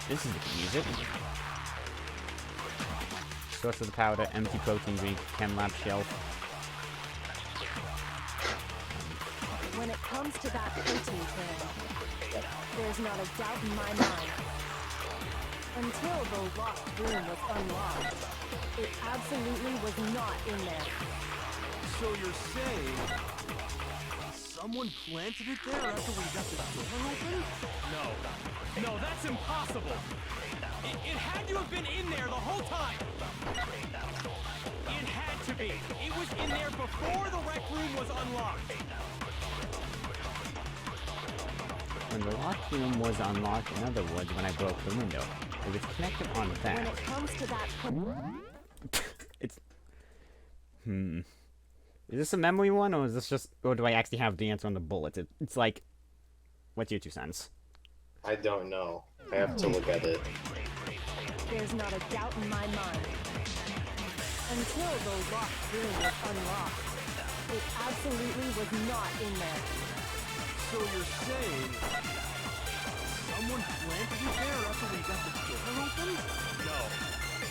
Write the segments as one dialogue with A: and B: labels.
A: This is the music. Source of the powder, empty protein drink, chem lab shelf.
B: When it comes to that protein can, there's not a doubt in my mind. Until the locked room was unlocked, it absolutely was not in there.
C: So you're saying someone planted it there after we got the door open? No, that's impossible. It had to have been in there the whole time. It had to be. It was in there before the rec room was unlocked.
A: When the locked room was unlocked, in other words, when I broke the window, it was connected on that.
B: When it comes to that...
A: It's... Is this a memory one, or is this just... Or do I actually have the answer on the bullets? It's like... What's your 2 cents?
D: I don't know. I have to look at it.
B: There's not a doubt in my mind. Until the locked room was unlocked, it absolutely was not in there.
C: So you're saying someone planted it there after we got the door open?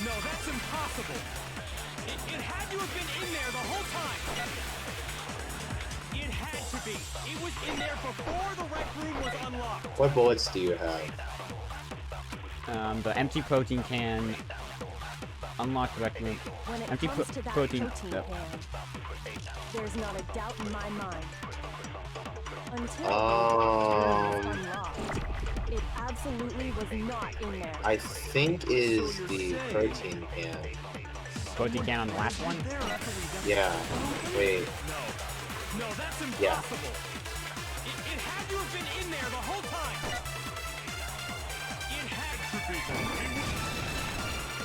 C: No, that's impossible. It had to have been in there the whole time. It had to be. It was in there before the rec room was unlocked.
D: What bullets do you have?
A: The empty protein can... Unlock rec room.
B: When it
A: Empty
B: comes to that
A: protein...
B: can, there's not a doubt in my mind. Until the room was unlocked, it absolutely was not in there.
D: I think is the protein can.
A: Protein can on the last one?
D: Yeah. Wait.
C: No, that's impossible.
D: Yeah.
C: It had to have been in there the whole time. It had to be.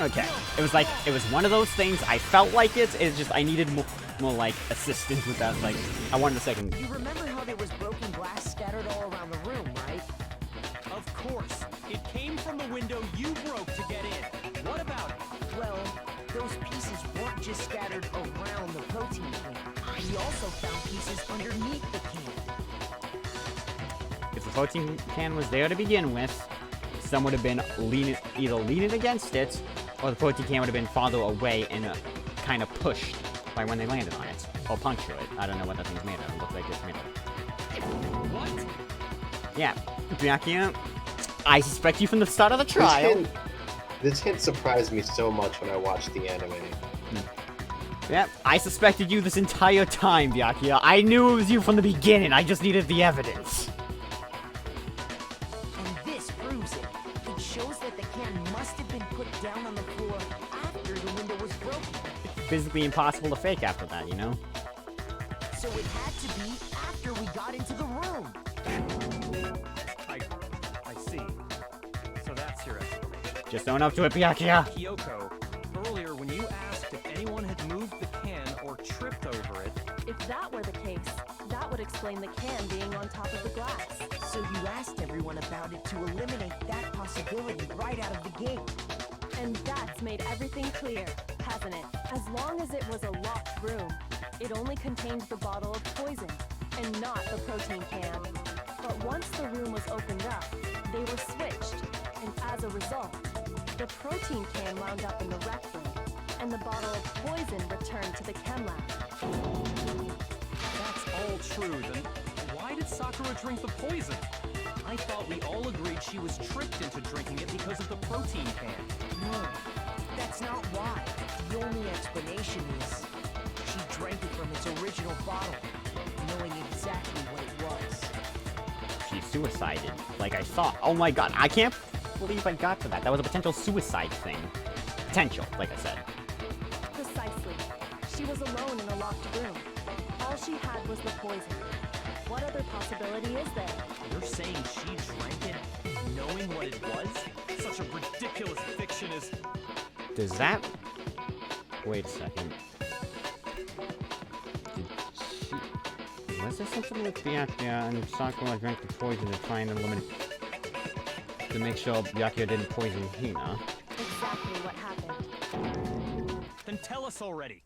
A: Okay. It was one of those things, I felt like it's just, I needed more like, assistance with that, like, I wanted a second.
E: You remember how there was broken glass scattered all around the room, right?
C: Of course. It came from the window you broke to get in. What about it?
E: Well, those pieces weren't just scattered around the protein can. We also found pieces underneath the can.
A: If the protein can was there to begin with, some would have been either leaning against it, or the protein can would have been farther away and kind of pushed by when they landed on it. Or puncture it. I don't know what that thing's made of. It looks like it's made of.
C: What?
A: Yeah. Byakuya, I suspect you from the start of the trial.
D: This hint surprised me so much when I watched the anime.
A: Yep, I suspected you this entire time, Byakuya. I knew it was you from the beginning. I just needed the evidence.
E: And this proves it. It shows that the can must have been put down on the floor after the window was broken.
A: Physically impossible to fake after that, you know?
E: So it had to be after we got into the room.
C: I see. So that's your explanation.
A: Just own up to it, Byakuya.
C: Kyoko, earlier when you asked if anyone had moved the can or tripped over it,
B: If that were the case, that would explain the can being on top of the glass.
E: So you asked everyone about it to eliminate that possibility right out of the gate.
B: And that's made everything clear, hasn't it? As long as it was a locked room, it only contained the bottle of poison, and not the protein can. But once the room was opened up, they were switched, and as a result, the protein can wound up in the rec room, and the bottle of poison returned to the chem lab.
C: that's all true, then why did Sakura drink the poison? I thought we all agreed she was tricked into drinking it because of the protein can.
E: No, that's not why. The only explanation is she drank it from its original bottle, knowing exactly what it was.
A: She suicided, like I thought. Oh my god, I can't believe I got to that. That was a potential suicide thing. Potential, like I said.
B: Precisely. She was alone in a locked room. All she had was the poison. What other possibility is there?
C: You're saying she drank it knowing what it was? Such a ridiculous fiction is...
A: Does that... Wait a second. Was there something with Byakuya and Sakura drank the poison to try and eliminate... to make sure Byakuya didn't poison Hina?
B: Exactly what happened.
C: Then tell us already.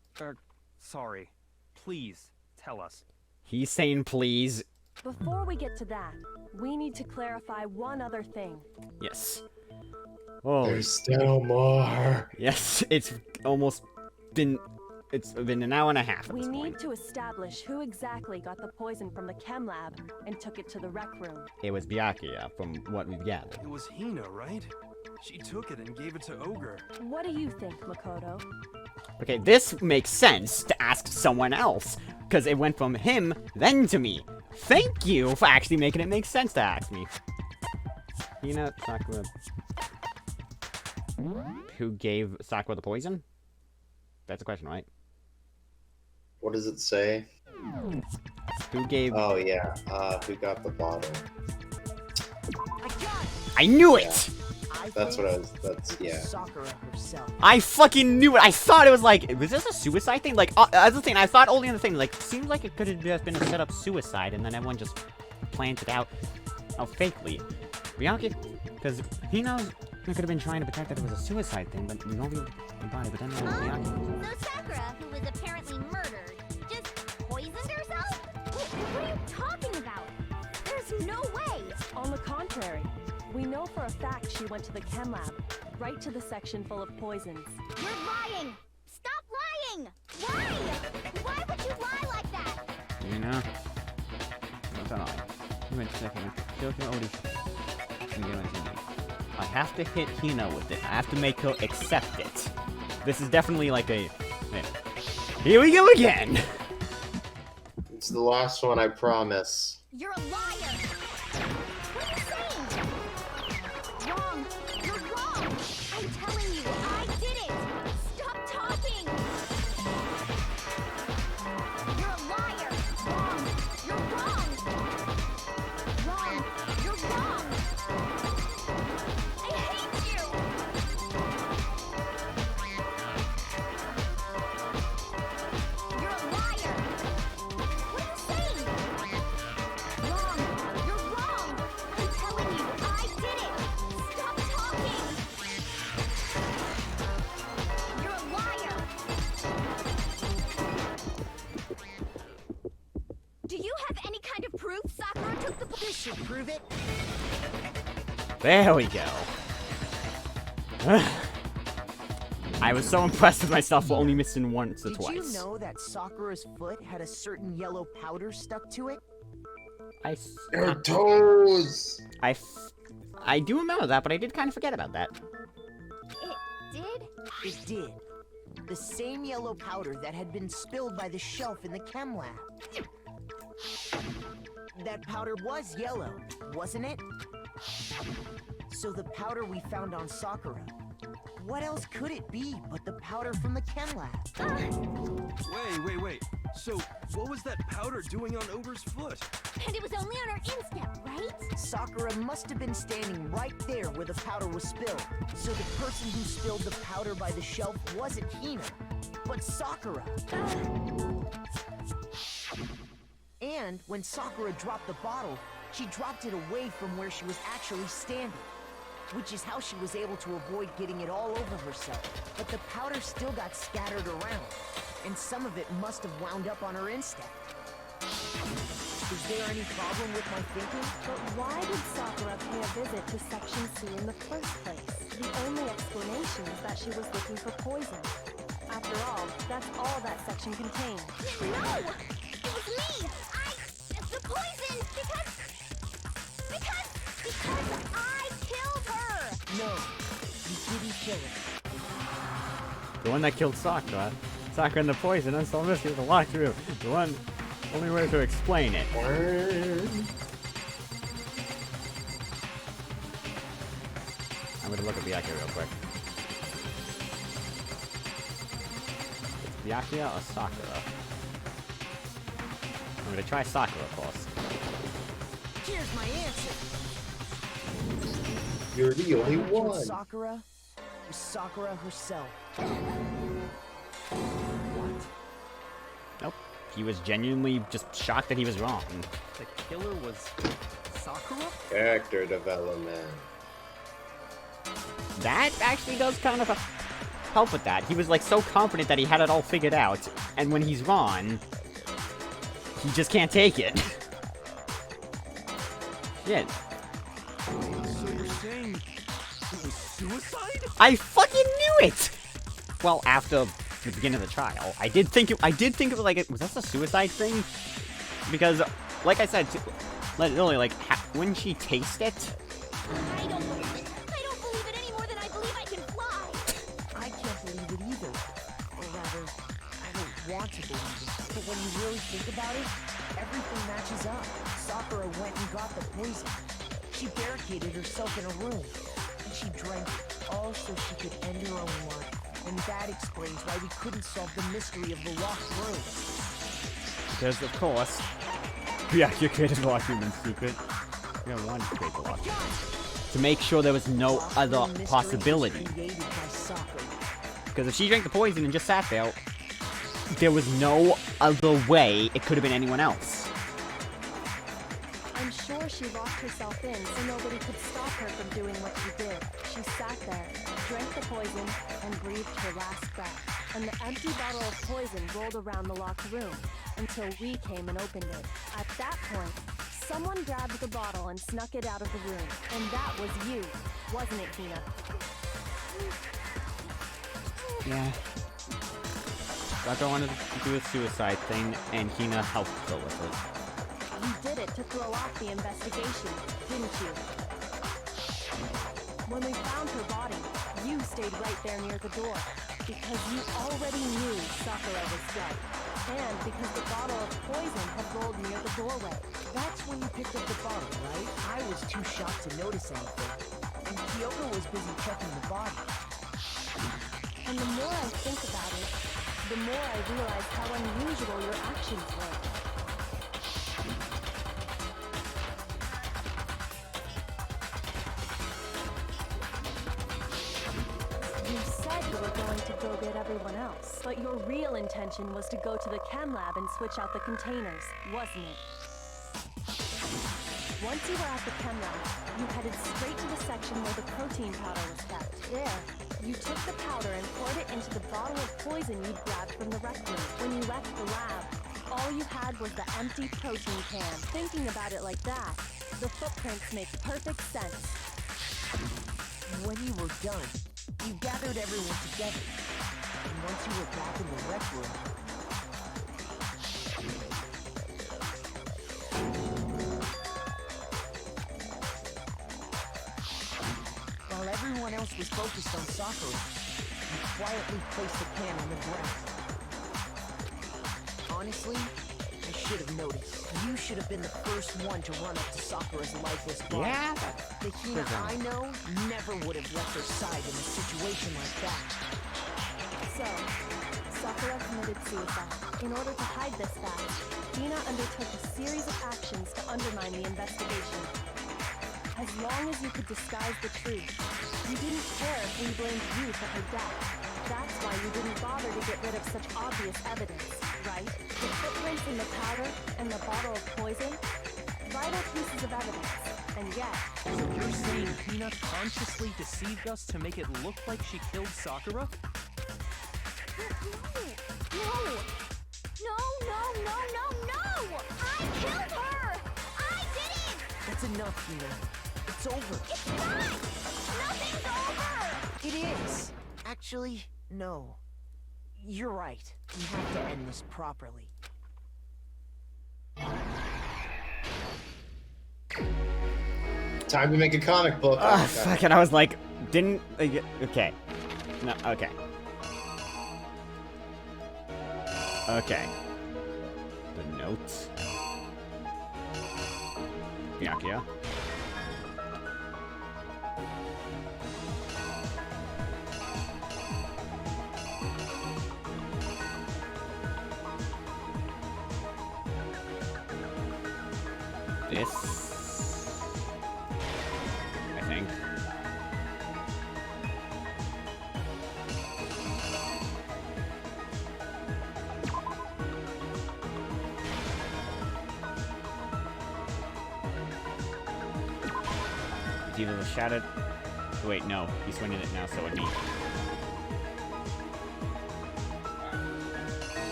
C: Sorry. Please, tell us.
A: He's saying please.
B: Before we get to that, we need to clarify one other thing.
A: Yes. Oh,
D: There's still more.
A: yes. It's been an hour and a half at
B: We
A: this
B: need
A: point.
B: to establish who exactly got the poison from the chem lab and took it to the rec room.
A: It was Byakuya, from what we've gathered.
C: It was Hina, right? She took it and gave it to Ogre.
B: What do you think, Makoto?
A: Okay, this makes sense to ask someone else, because it went from him, then to me. Thank you for actually making it make sense to ask me. Hina, Sakura. Who gave Sakura the poison? That's a question, right?
D: What does it say?
A: Who gave...
D: Oh yeah. Who got the bottle?
E: I got it!
A: I knew it!
E: I
D: That's
E: think
D: what I was. That's
E: it was
D: yeah.
E: Sakura herself.
A: I fucking knew it! I thought it was like... Was this a suicide thing? Like, as a thing, I thought only in the thing, like, seems like it could have just been a set-up suicide, and then everyone just planned it out. Oh, fakely. Byakuya... Because he knows he could have been trying to protect that it was a suicide thing, but nobody would buy it, but then Byakuya...
F: So Sakura, who was apparently murdered, just poisoned herself? What are you talking about? There's no way!
B: On the contrary, we know for a fact she went to the chem lab, right to the section full of poisons.
F: You're lying! Stop lying! Why? Why would you lie like that?
A: You know? What's that on? You went second. I have to hit Hina with it. I have to make her accept it. This is definitely like a... Here we go again!
D: It's the last one, I promise.
F: You're a liar! What are you saying? Wrong! You're wrong! I'm telling you, I did it! Stop talking! You're a liar! Wrong! You're wrong! Wrong! You're wrong! I hate you! You're a liar! What are you saying? Wrong! You're wrong! I'm telling you, I did it! Stop talking! You're a liar! Do you have any kind of proof Sakura took the
E: This should prove it.
A: There we go. I was so impressed with myself for only missing once or
E: Did
A: twice.
E: you know that Sakura's foot had a certain yellow powder stuck to it?
D: Your toes.
A: I do remember that, but I did kind of forget about that.
F: It did?
E: It did. The same yellow powder that had been spilled by the shelf in the chem lab. That powder was yellow, wasn't it? So the powder we found on Sakura, what else could it be but the powder from the chem lab?
C: Wait. So, what was that powder doing on Ogre's foot?
F: And it was only on her instep, right?
E: Sakura must have been standing right there where the powder was spilled. So the person who spilled the powder by the shelf wasn't Hina, but Sakura. And when Sakura dropped the bottle, she dropped it away from where she was actually standing, which is how she was able to avoid getting it all over herself. But the powder still got scattered around, and some of it must have wound up on her instep. Is there any problem with my thinking?
B: But why did Sakura pay a visit to Section C in the first place? The only explanation is that she was looking for poison. After all, that's all that section contained.
F: No! It was me! The poison! Because I killed her!
E: No, you didn't kill her.
A: The one that killed Sakura. Sakura and the poison, and so this is the walkthrough. The one... Only way to explain it. I'm gonna look at Byakuya real quick. It's Byakuya or Sakura? I'm gonna try Sakura, of course.
E: Here's my answer.
D: You're the only
E: Who killed
D: one.
E: Sakura was Sakura herself.
A: Nope. He was genuinely just shocked that he was wrong.
C: The killer was Sakura?
D: Character development.
A: That actually does kind of help with that. He was like so confident that he had it all figured out, and when he's wrong, he just can't take it. Yeah.
C: So you're saying it was suicide?
A: I fucking knew it! Well, after the beginning of the trial, I did think of it like, was that a suicide thing? Because, like I said, literally, like, when she tasted it,
F: I don't believe it. I don't believe it any more than I believe I can fly.
E: I can't believe it either. Or rather, I don't want to believe it. But when you really think about it, everything matches up. Sakura went and got the poison. She barricaded herself in a room. And she drank it, all so she could end her own life. And that explains why we couldn't solve the mystery of the locked room.
A: because, of course, we actually created the locked room in secret. We don't want to create the locked room. To make sure there was no other
E: Mystery was
A: possibility.
E: created by Sakura.
A: Because if she drank the poison and just sat there was no other way it could have been anyone else.
B: I'm sure she locked herself in so nobody could stop her from doing what she did. She sat there, drank the poison, and breathed her last breath. And the empty bottle of poison rolled around the locked room until we came and opened it. At that point, someone grabbed the bottle and snuck it out of the room. And that was you, wasn't it, Hina?
A: Yeah. Sakura wanted to do a suicide thing, and Hina helped her with it.
B: You did it to throw off the investigation, didn't you? When we found her body, you stayed right there near the door. Because you already knew Sakura was dead. And because the bottle of poison had rolled near the doorway.
E: That's when you picked up the bottle, right? I was too shocked to notice anything. And Kyoko was busy checking the body.
B: And the more I think about it, the more I realize how unusual your actions were. You said you were going to go get everyone else, but your real intention was to go to the chem lab and switch out the containers, wasn't it? Once you were at the chem lab, you headed straight to the section where the protein powder was kept. There, you took the powder and poured it into the bottle of poison you'd grabbed from the rec room. When you left the lab, all you had was the empty protein can. Thinking about it like that, the footprints make perfect sense.
E: When you were done, you gathered everyone together. And once you were back in the rec room, while everyone else was focused on Sakura, you quietly placed the can on the ground. Honestly, I should have noticed. You should have been the first one to run up to Sakura's lifeless body.
A: Yeah?
E: The Hina I know never would have left her side in a situation like that.
B: So, Sakura committed suicide. In order to hide this fact, Hina undertook a series of actions to undermine the investigation. As long as you could disguise the truth, you didn't care if we blamed you for her death. That's why you didn't bother to get rid of such obvious evidence, right? The footprints in the powder and the bottle of poison? Vital pieces of evidence. And yet,
C: So you're saying Hina consciously deceived us to make it look like she killed Sakura?
F: No! I killed her! I did it!
E: That's enough, Hina. It's over.
F: It's not! Nothing's over!
E: It is. Actually, no. You're right. We have to end this properly.
D: Time to make a comic book.
A: Ah, fuck it. I was like, didn't. Okay. No, okay. Okay. The notes. Byakuya. This, I think. It's either the shattered. Wait, no, he's swinging it now, so it needs.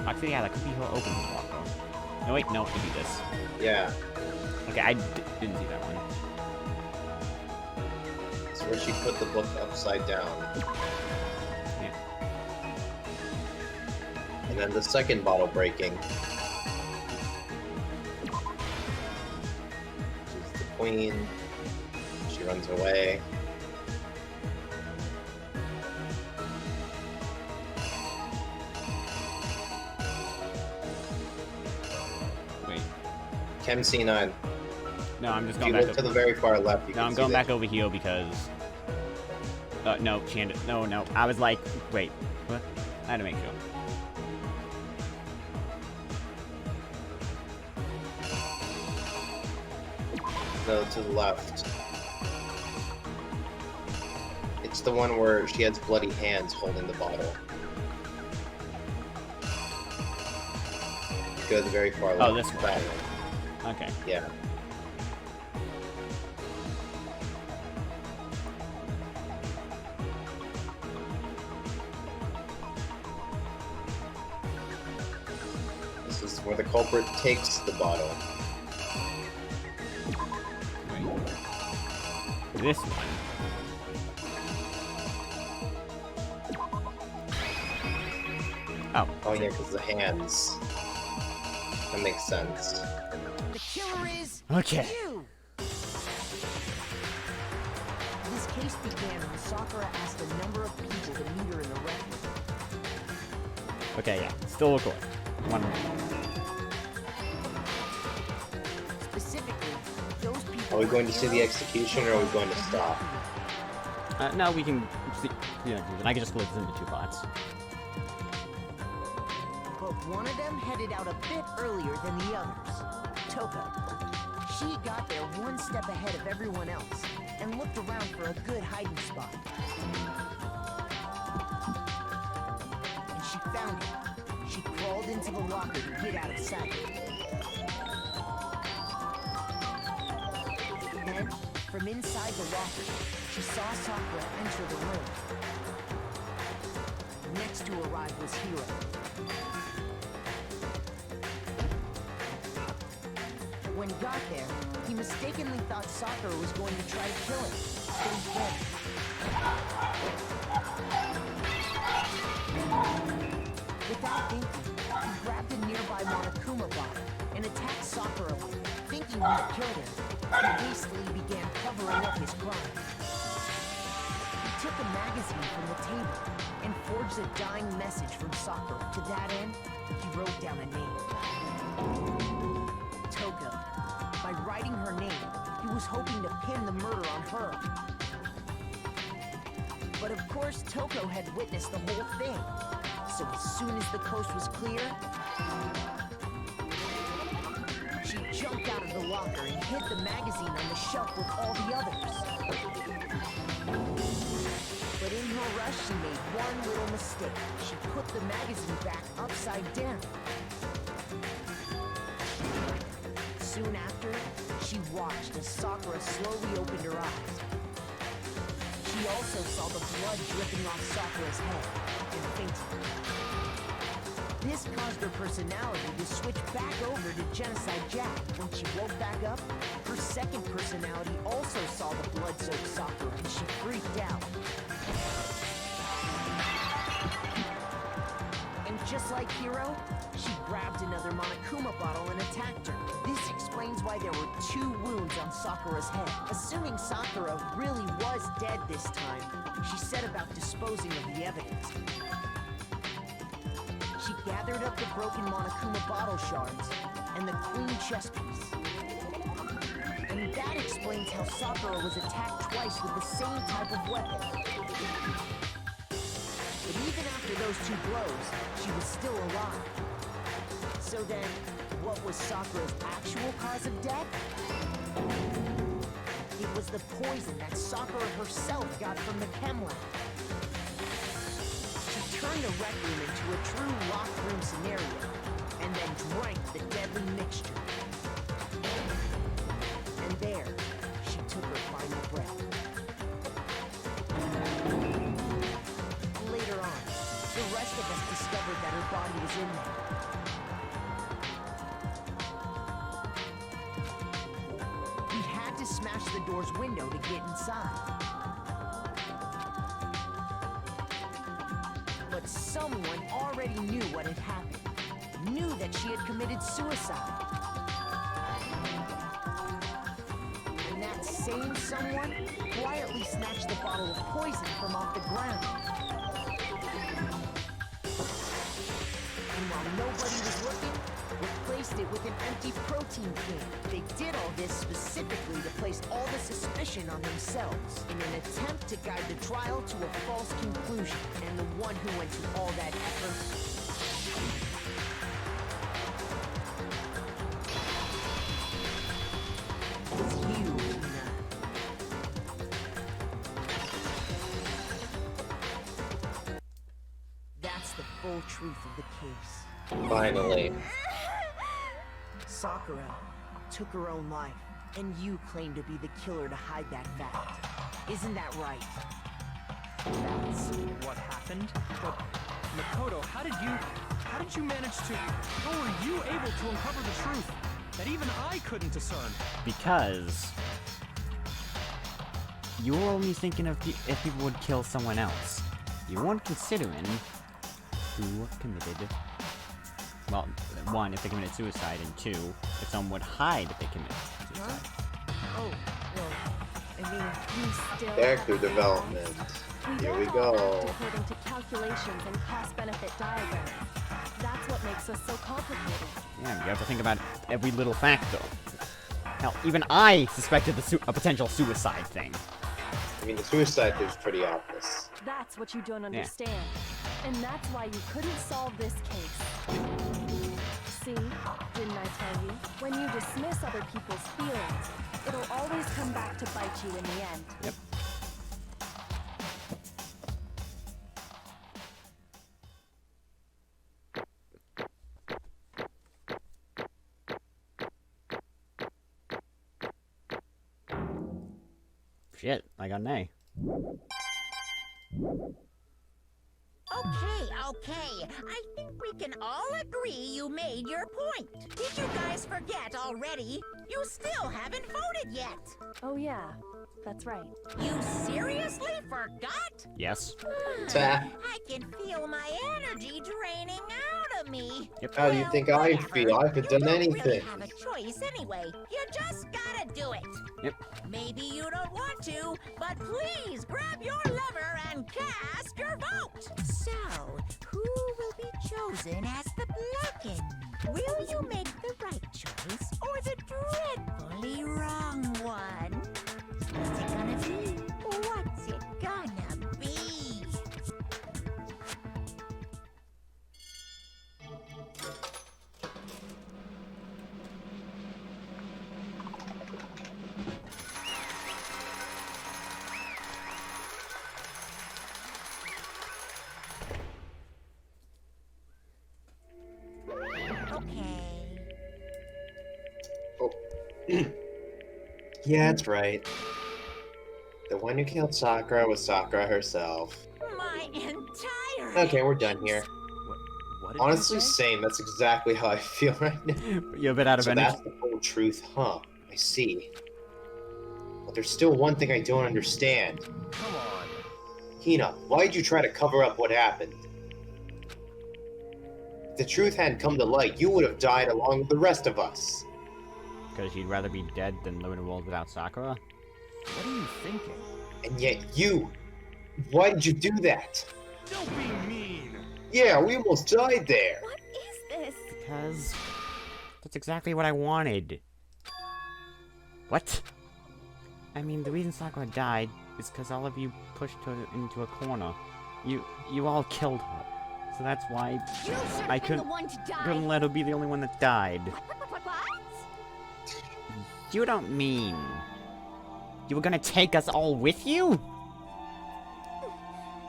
A: Actually, yeah, that could be her open lock though. No, wait, no, we do this.
D: Yeah.
A: Okay, I didn't see that one.
D: It's where she put the book upside down.
A: Yeah.
D: And then the second bottle breaking. She's the queen. She runs away.
A: Wait.
D: Chem C9.
A: No, I'm just
D: If
A: going
D: you
A: back.
D: look to the very far left, you
A: No,
D: can
A: I'm
D: see
A: going
D: that
A: back over here because. No, Chandler. No. I was like, wait, what? I had to make sure.
D: No, to the left. It's the one where she has bloody hands holding the bottle. Go to the very far left.
A: Oh, this one.
D: That one.
A: Okay.
D: Yeah. This is where the culprit takes the bottle.
A: Wait. This one. Oh.
D: Oh yeah, because the hands. That makes sense.
E: The killer is
A: Okay.
E: you! This case began when Sakura asked a number of people to meet her in the rec room.
A: Okay, yeah. Still recording. One more.
E: Specifically, those people...
D: Are we going to see the execution or are we going to stop?
A: No, we can see. Yeah, I can just split this into two parts.
E: But one of them headed out a bit earlier than the others. Toka. She got there one step ahead of everyone else and looked around for a good hiding spot. And she found it. She crawled into the locker to get out of sight. Then, from inside the locker, she saw Sakura enter the room. Next to arrive was Hiro. When he got there, he mistakenly thought Sakura was going to try to kill him. But he didn't. Without thinking, he grabbed a nearby Monokuma bottle and attacked Sakura with it, thinking he'd killed her. He hastily began covering up his crime. He took a magazine from the table and forged a dying message from Sakura. To that end, he wrote down a name. Toko. By writing her name, he was hoping to pin the murder on her. But of course, Toko had witnessed the whole thing. So as soon as the coast was clear, she jumped out of the locker and hid the magazine on the shelf with all the others. But in her rush, she made one little mistake. She put the magazine back upside down. Soon after, she watched as Sakura slowly opened her eyes. She also saw the blood dripping off Sakura's head and fainted. This caused her personality to switch back over to Genocide Jack. When she woke back up, her second personality also saw the blood-soaked Sakura and she freaked out. And just like Hiro, she grabbed another Monokuma bottle and attacked her. This explains why there were 2 wounds on Sakura's head. Assuming Sakura really was dead this time, she set about disposing of the evidence. She gathered up the broken Monokuma bottle shards and the queen chess piece. And that explains how Sakura was attacked twice with the same type of weapon. But even after those 2 blows, she was still alive. So then, what was Sakura's actual cause of death? It was the poison that Sakura herself got from the chem lab. She turned the rec room into a true locked room scenario, and then drank the deadly mixture. And there, she took her final breath. Later on, the rest of us discovered that her body was in there. smash the door's window to get inside. But someone already knew what had happened. Knew that she had committed suicide. And that same someone quietly snatched the bottle of poison from off the ground. And while nobody was looking, replaced it with an empty protein can. They did all this specifically to place all the suspicion on themselves in an attempt to guide the trial to a false conclusion. And the one who went to all that effort was you, Nina. That's the full truth of the case.
D: Finally.
E: Sakura took her own life, and you claim to be the killer to hide that fact. Isn't that right?
C: That's what happened. But Makoto, how did you manage to? How were you able to uncover the truth that even I couldn't discern?
A: Because you were only thinking of if people would kill someone else. You weren't considering who committed. Well, one, if they committed suicide, and two, if someone would hide if they committed suicide.
E: Oh, well, I mean,
B: You still
D: Character
B: haven't
D: development.
B: realized.
D: Here we
B: don't
D: go.
B: all act according to calculations and cost-benefit diagrams. That's what makes us so complicated.
A: Yeah, you have to think about every little factor. Hell, even I suspected a potential suicide thing.
D: I mean, the suicide thing's pretty obvious.
B: That's what you don't understand. And that's why you couldn't solve this case. See? Didn't I tell you? When you dismiss other people's feelings, it'll always come back to bite you in the end.
A: Yep. Shit, I got an A.
F: Okay. I think we can all agree you made your point. Did you guys forget already? You still haven't voted yet.
B: Oh yeah, that's right.
F: You seriously forgot?
A: Yes.
D: Ta.
F: I can feel my energy draining out of me.
A: Yep.
D: How do you think I
F: Whatever.
D: feel? I haven't
F: You
D: done
F: don't
D: anything.
F: really have a choice anyway. You just gotta do it.
A: Yep.
F: Maybe you don't want to, but please grab your lever and cast your vote. So, who will be chosen as the blackened? Will you make the right choice or the dreadfully wrong one? What's it gonna be? What's it gonna be? Okay.
D: Oh. Yeah, that's right. The one who killed Sakura was Sakura herself.
F: My entire
D: Okay, we're done here.
C: What did
D: Honestly,
C: you say?
D: same. That's exactly how I feel right now.
A: You're a bit out of
D: So
A: energy.
D: that's the full truth, huh? I see. But there's still one thing I don't understand.
C: Come on.
D: Hina, why'd you try to cover up what happened? If the truth hadn't come to light, you would have died along with the rest of us.
A: Because you'd rather be dead than live in a world without Sakura?
C: What are you thinking?
D: And yet you... Why did you do that?
C: Don't be mean.
D: Yeah, we almost died there.
B: What is this?
A: Because that's exactly what I wanted. What? I mean, the reason Sakura died is because all of you pushed her into a corner. You all killed her. So that's why
F: You should
A: I
F: have been the
A: couldn't-
F: one to die.
A: couldn't let her be the only one that died.
F: What?
A: You don't mean... You were gonna take us all with you?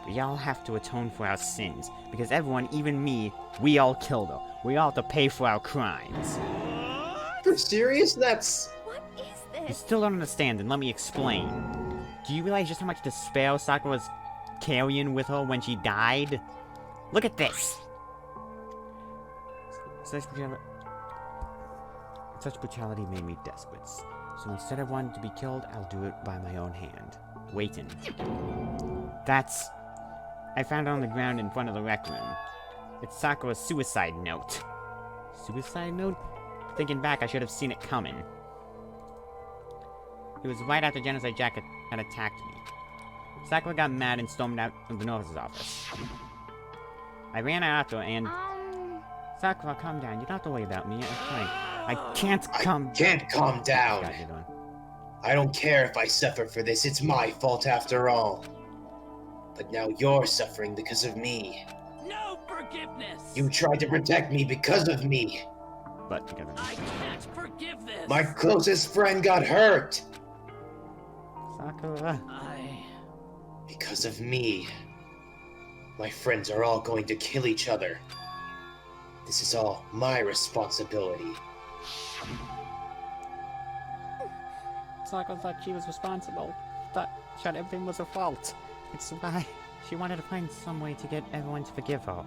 A: We all have to atone for our sins, because everyone, even me, we all killed her. We all have to pay for our crimes.
D: You're serious? That's...
B: What is
A: You
B: this?
A: still don't understand, and let me explain. Do you realize just how much despair Sakura was carrying with her when she died? Look at this! Such brutality made me desperate. So instead of wanting to be killed, I'll do it by my own hand. Waiting. That's... I found it on the ground in front of the rec room. It's Sakura's suicide note. Suicide note? Thinking back, I should have seen it coming. It was right after Genocide Jack had attacked me. Sakura got mad and stormed out of the nurse's office. I ran after her and... Sakura, calm down. You don't have to worry about me. I'm fine. I can't calm down.
D: Can't calm down.
A: God, you're doing.
D: I don't care if I suffer for this. It's my fault after all. But now you're suffering because of me.
C: No forgiveness!
D: You tried to protect me because of me.
A: But together.
C: I can't forgive this!
D: My closest friend got hurt.
A: Sakura.
D: Because of me. My friends are all going to kill each other. This is all my responsibility.
A: Sakura thought she was responsible. Thought everything was her fault. It's why she wanted to find some way to get everyone to forgive her.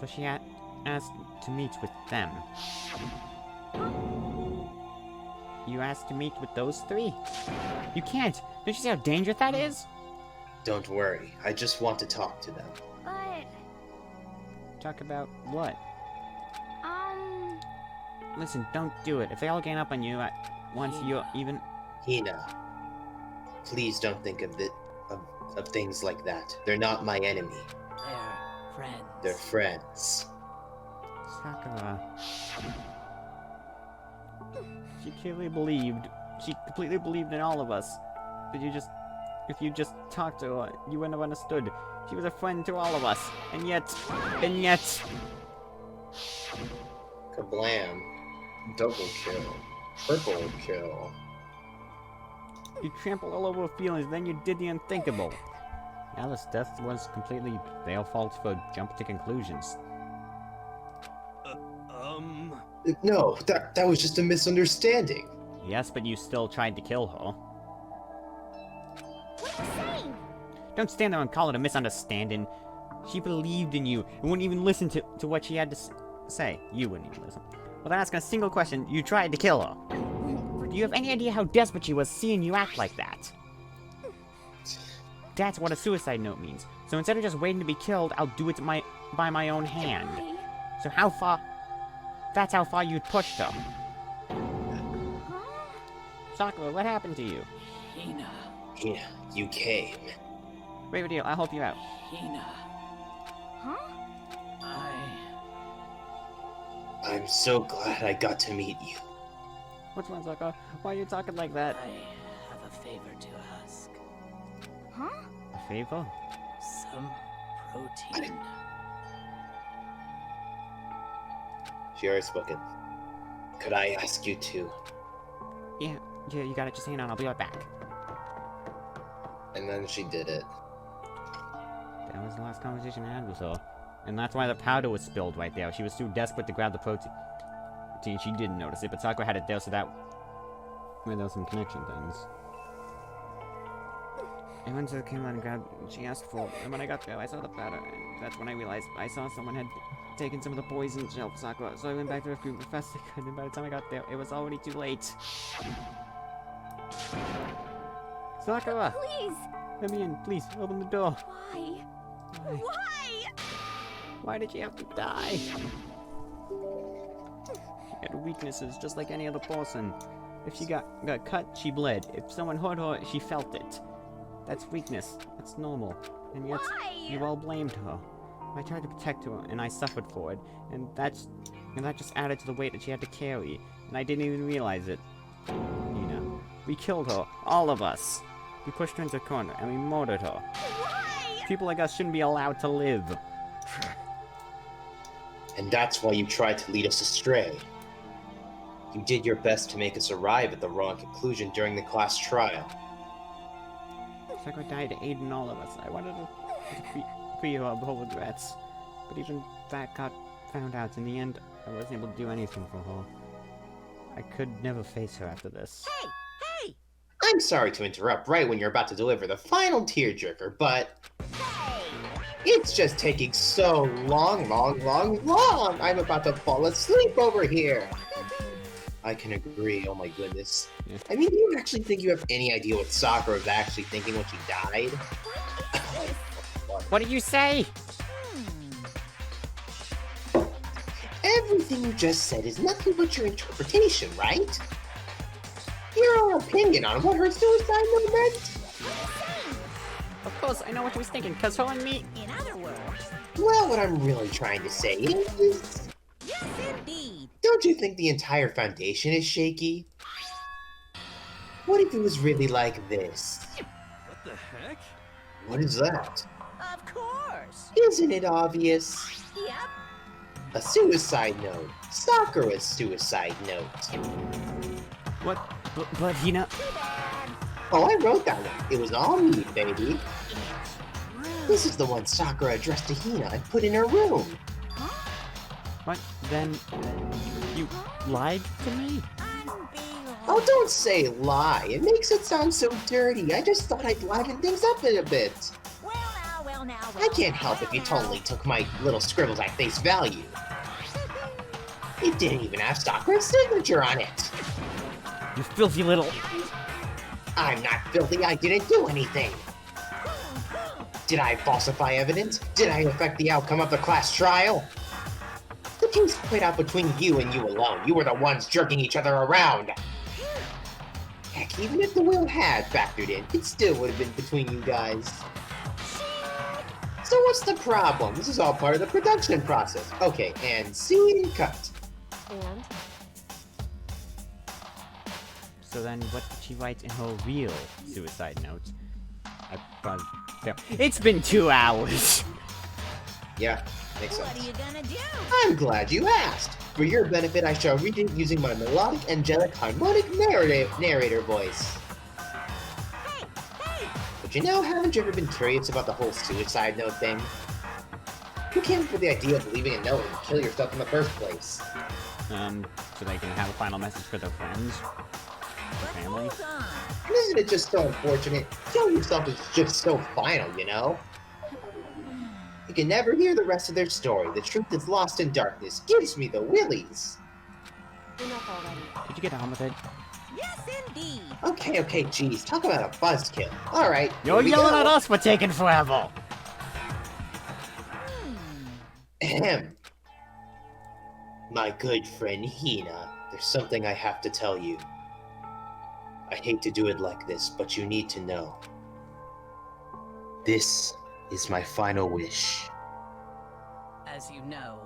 A: So she asked to meet with them. You asked to meet with those three? You can't! Don't you see how dangerous that is?
D: Don't worry, I just want to talk to them.
G: But,
A: Talk about what? Listen, don't do it. If they all gang up on you at once, you're even...
D: Hina, please don't think of things like that. They're not my enemy.
F: They're friends.
D: They're friends.
A: Sakura. She clearly believed. She completely believed in all of us. But if you just talked to her, you wouldn't have understood. She was a friend to all of us. And yet...
D: Kablam. Double kill. Triple kill.
A: You trampled all over her feelings, then you did the unthinkable. Alice's death was completely their fault for jumping to conclusions.
D: No, that was just a misunderstanding.
A: Yes, but you still tried to kill her.
G: what are you saying?
A: Don't stand there and call it a misunderstanding. She believed in you and wouldn't even listen to what she had to say. You wouldn't even listen. Without asking a single question, you tried to kill her. Do you have any idea how desperate she was seeing you act like that? That's what a suicide note means. So instead of just waiting to be killed, I'll do it by my own hand. So how far... That's how far you'd pushed her. Sakura, what happened to you?
C: Hina.
D: Hina, you came.
A: Brave deal, I'll help you out.
C: Hina.
G: Huh?
D: I'm so glad I got to meet you.
A: What's wrong, Sakura? Why are you talking like that?
F: I have a favor to ask.
G: Huh?
A: A favor?
F: Some protein.
D: She already spoken. Could I ask you to?
A: Yeah, you got it. Just hang on, I'll be right back.
D: And then she did it.
A: That was the last conversation I had with her. And that's why the powder was spilled right there. She was too desperate to grab the protein. She didn't notice it, but Sakura had it there, so that... Well, there was some connection things. I went to the camera and grabbed... She asked for it, and when I got there, I saw the powder, and that's when I realized I saw someone had taken some of the poison to help Sakura, so I went back to rescue her as fast as I could, and by the time I got there, it was already too late. Sakura!
G: Please!
A: Let me in, please, open the door.
G: Why? Why?
A: Why did she have to die? She had weaknesses, just like any other person. If she got cut, she bled. If someone hurt her, she felt it. That's weakness. That's normal. And yet,
G: Why?
A: you all blamed her. I tried to protect her, and I suffered for it. And that just added to the weight that she had to carry. And I didn't even realize it. We killed her. All of us. We pushed her into a corner, and we murdered her.
G: Why?
A: People like us shouldn't be allowed to live.
D: And that's why you tried to lead us astray. You did your best to make us arrive at the wrong conclusion during the class trial.
A: Sakura died to aid in all of us. I wanted to free her of her regrets. But even that got found out. In the end, I wasn't able to do anything for her. I could never face her after this.
F: Hey! Hey!
D: I'm sorry to interrupt right when you're about to deliver the final tearjerker, but it's just taking so long. I'm about to fall asleep over here. I can agree, oh my goodness. I mean, do you actually think you have any idea what Sakura was actually thinking when she died?
A: What did you say?
D: Everything you just said is nothing but your interpretation, right? Your opinion on what her suicide note meant?
A: Of course, I know what she was thinking, cause her and me.
F: In other words,
D: Well, what I'm really trying to say is...
F: yes, indeed.
D: Don't you think the entire foundation is shaky? What if it was really like this?
C: What the heck?
D: What is that?
F: Of course.
D: Isn't it obvious?
F: Yep.
D: A suicide note. Sakura's suicide note.
A: What? But Hina.
F: Too bad.
D: Oh, I wrote that one. It was all me, baby. This is the one Sakura addressed to Hina and put in her room.
A: What? Then you lied to me?
D: Oh, don't say lie. It makes it sound so dirty. I just thought I'd liven things up a bit.
F: Well now.
D: I can't help if you totally took my little scribbles at face value. It didn't even have Sakura's signature on it.
A: You filthy little.
D: I'm not filthy. I didn't do anything. Did I falsify evidence? Did I affect the outcome of the class trial? The case played out between you and you alone. You were the ones jerking each other around. Heck, even if the will had factored in, it still would have been between you guys. So what's the problem? This is all part of the production process. Okay, and scene cut.
B: And
A: So then, what did she write in her real suicide note? It's been 2 hours.
D: Yeah, makes
F: What are
D: sense.
F: you gonna do?
D: I'm glad you asked. For your benefit, I shall read it using my melodic, angelic, harmonic narrator voice.
F: Hey!
D: But you know, haven't you ever been curious about the whole suicide note thing? Who came up with the idea of leaving a note and kill yourself in the first place?
A: So they can have a final message for their friends, their family.
F: Hold on.
D: And isn't it just so unfortunate? Killing yourself is just so final, you know? You can never hear the rest of their story. The truth is lost in darkness. Gives me the willies.
B: enough already.
A: Did you get on with it?
F: Yes, indeed.
D: Okay, geez. Talk about a buzzkill. Alright.
A: You're yelling at us for taking forever.
D: Ahem. My good friend Hina, there's something I have to tell you. I hate to do it like this, but you need to know. This is my final wish.
H: As you know,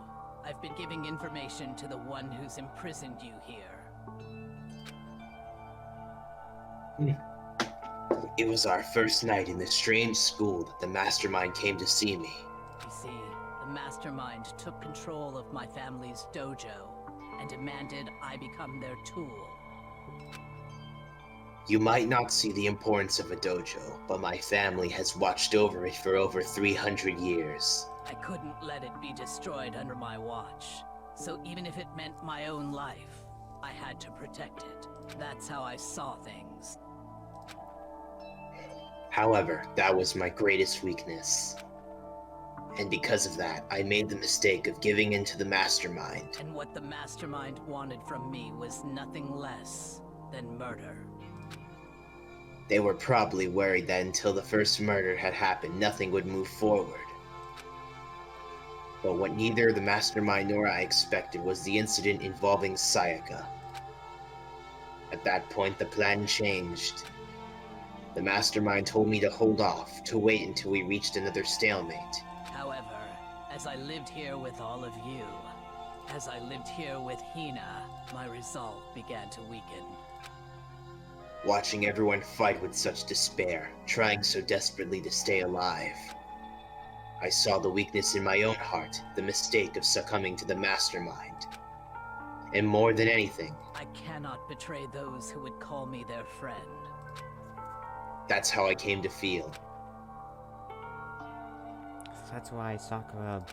H: I've been giving information to the one who's imprisoned you here.
D: It was our first night in the strange school that the mastermind came to see me.
H: You see, the mastermind took control of my family's dojo and demanded I become their tool.
D: You might not see the importance of a dojo, but my family has watched over it for over 300 years.
H: I couldn't let it be destroyed under my watch. So even if it meant my own life, I had to protect it. That's how I saw things.
D: However, that was my greatest weakness. And because of that, I made the mistake of giving in to the mastermind.
H: And what the mastermind wanted from me was nothing less than murder.
D: They were probably worried that until the first murder had happened, nothing would move forward. But what neither the mastermind nor I expected was the incident involving Sayaka. At that point, the plan changed. The mastermind told me to hold off, to wait until we reached another stalemate.
H: However, as I lived here with all of you, as I lived here with Hina, my resolve began to weaken.
D: Watching everyone fight with such despair, trying so desperately to stay alive. I saw the weakness in my own heart, the mistake of succumbing to the mastermind. And more than anything,
H: I cannot betray those who would call me their friend.
D: that's how I came to feel.
A: That's why Sakura.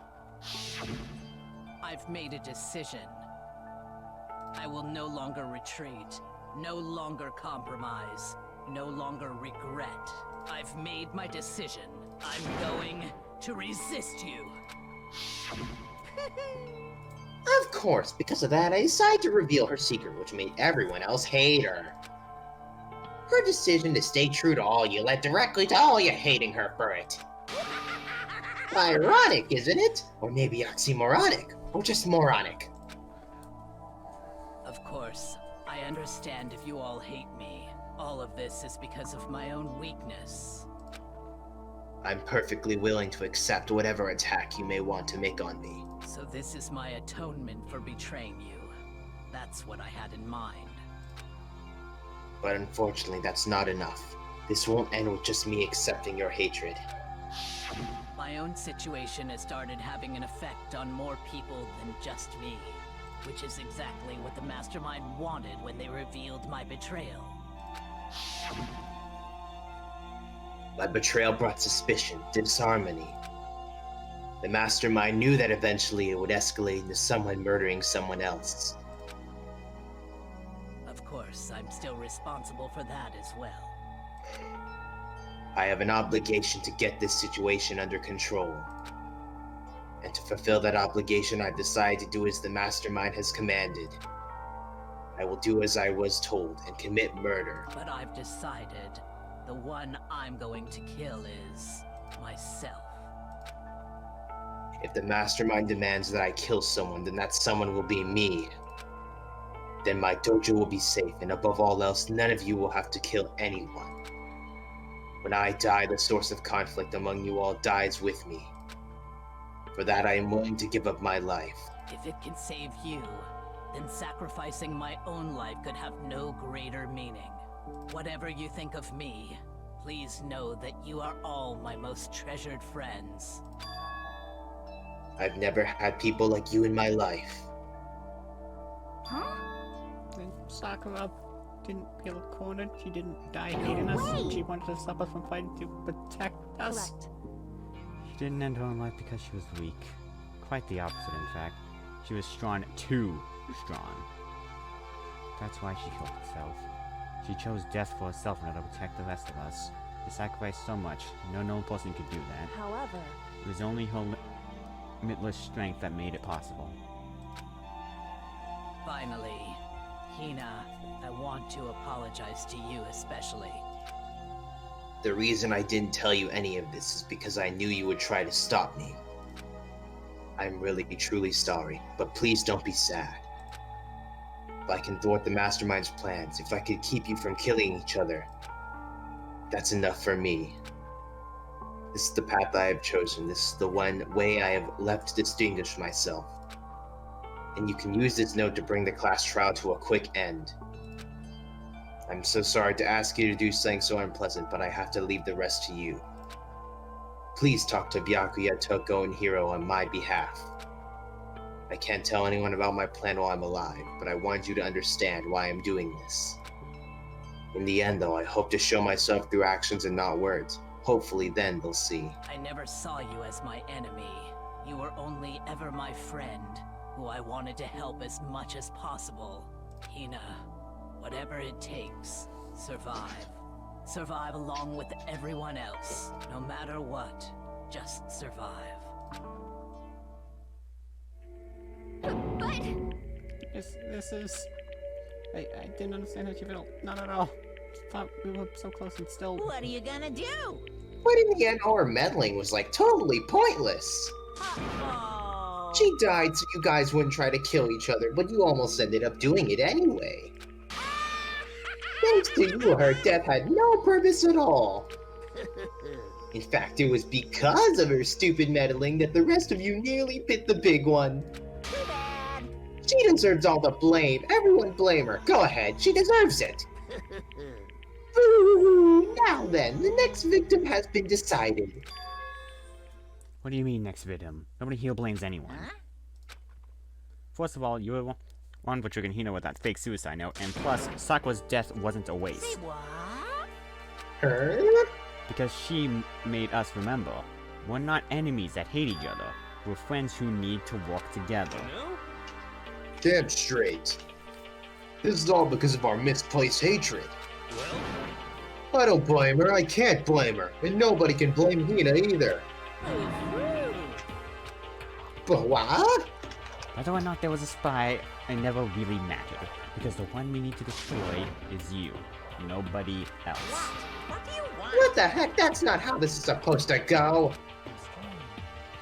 H: I've made a decision. I will no longer retreat, no longer compromise, no longer regret. I've made my decision. I'm going to resist you.
D: Of course, because of that, I decided to reveal her secret, which made everyone else hate her. Her decision to stay true to all you led directly to all you hating her for it. Ironic, isn't it? Or maybe oxymoronic, or just moronic.
H: Of course, I understand if you all hate me. All of this is because of my own weakness.
D: I'm perfectly willing to accept whatever attack you may want to make on me.
H: So this is my atonement for betraying you. That's what I had in mind.
D: But unfortunately, that's not enough. This won't end with just me accepting your hatred.
H: My own situation has started having an effect on more people than just me, which is exactly what the Mastermind wanted when they revealed my betrayal.
D: My betrayal brought suspicion, disharmony. The Mastermind knew that eventually it would escalate into someone murdering someone else.
H: Of course, I'm still responsible for that as well.
D: I have an obligation to get this situation under control. And to fulfill that obligation, I've decided to do as the Mastermind has commanded. I will do as I was told and commit murder.
H: But I've decided the one I'm going to kill is myself.
D: If the Mastermind demands that I kill someone, then that someone will be me. Then my dojo will be safe, and above all else, none of you will have to kill anyone. When I die, the source of conflict among you all dies with me. For that, I am willing to give up my life.
H: If it can save you, then sacrificing my own life could have no greater meaning. Whatever you think of me, please know that you are all my most treasured friends.
D: I've never had people like you in my life.
G: Huh?
A: Then Sakura didn't feel cornered. She didn't die hating us. She wanted to stop us from fighting to protect us.
B: Correct.
A: She didn't end her own life because she was weak. Quite the opposite, in fact. She was strong, too strong. That's why she killed herself. She chose death for herself in order to protect the rest of us. She sacrificed so much. No known person could do that.
B: However,
A: It was only her limitless strength that made it possible.
H: Finally, Hina, I want to apologize to you especially.
D: The reason I didn't tell you any of this is because I knew you would try to stop me. I'm really, truly sorry, but please don't be sad. If I can thwart the Mastermind's plans, if I could keep you from killing each other, that's enough for me. This is the path I have chosen. This is the one way I have left to distinguish myself. And you can use this note to bring the class trial to a quick end. I'm so sorry to ask you to do something so unpleasant, but I have to leave the rest to you. Please talk to Byakuya, Toko, and Hiro on my behalf. I can't tell anyone about my plan while I'm alive, but I want you to understand why I'm doing this. In the end, though, I hope to show myself through actions and not words. Hopefully then they'll see.
H: I never saw you as my enemy. You were only ever my friend, who I wanted to help as much as possible. Hina, whatever it takes, survive. Survive along with everyone else. No matter what, just survive.
G: But
A: This is... I didn't understand how she felt. Not at all. Thought we were so close and still...
F: What are you gonna do?
D: But in the end, all her meddling was like totally pointless.
F: Oh.
D: She died so you guys wouldn't try to kill each other, but you almost ended up doing it anyway. Thanks to you, her death had no purpose at all. In fact, it was because of her stupid meddling that the rest of you nearly bit the big one.
F: Too bad.
D: She deserves all the blame. Everyone blame her. Go ahead, she deserves it. Boo! Now then, the next victim has been decided.
A: What do you mean, next victim? Nobody here blames anyone.
F: Huh?
A: First of all, you were one for tricking Hina with that fake suicide note, and plus, Sakura's death wasn't a
F: Say
A: waste.
F: what?
D: Huh?
A: Because she made us remember, we're not enemies that hate each other. We're friends who need to work together.
D: Damn straight. This is all because of our misplaced hatred.
C: Well,
D: I don't blame her, I can't blame her, and nobody can blame Hina either. But what?
A: Whether or not there was a spy, it never really mattered, because the one we need to destroy is you. nobody else.
F: What do you want?
D: What the heck? That's not how this is supposed to go.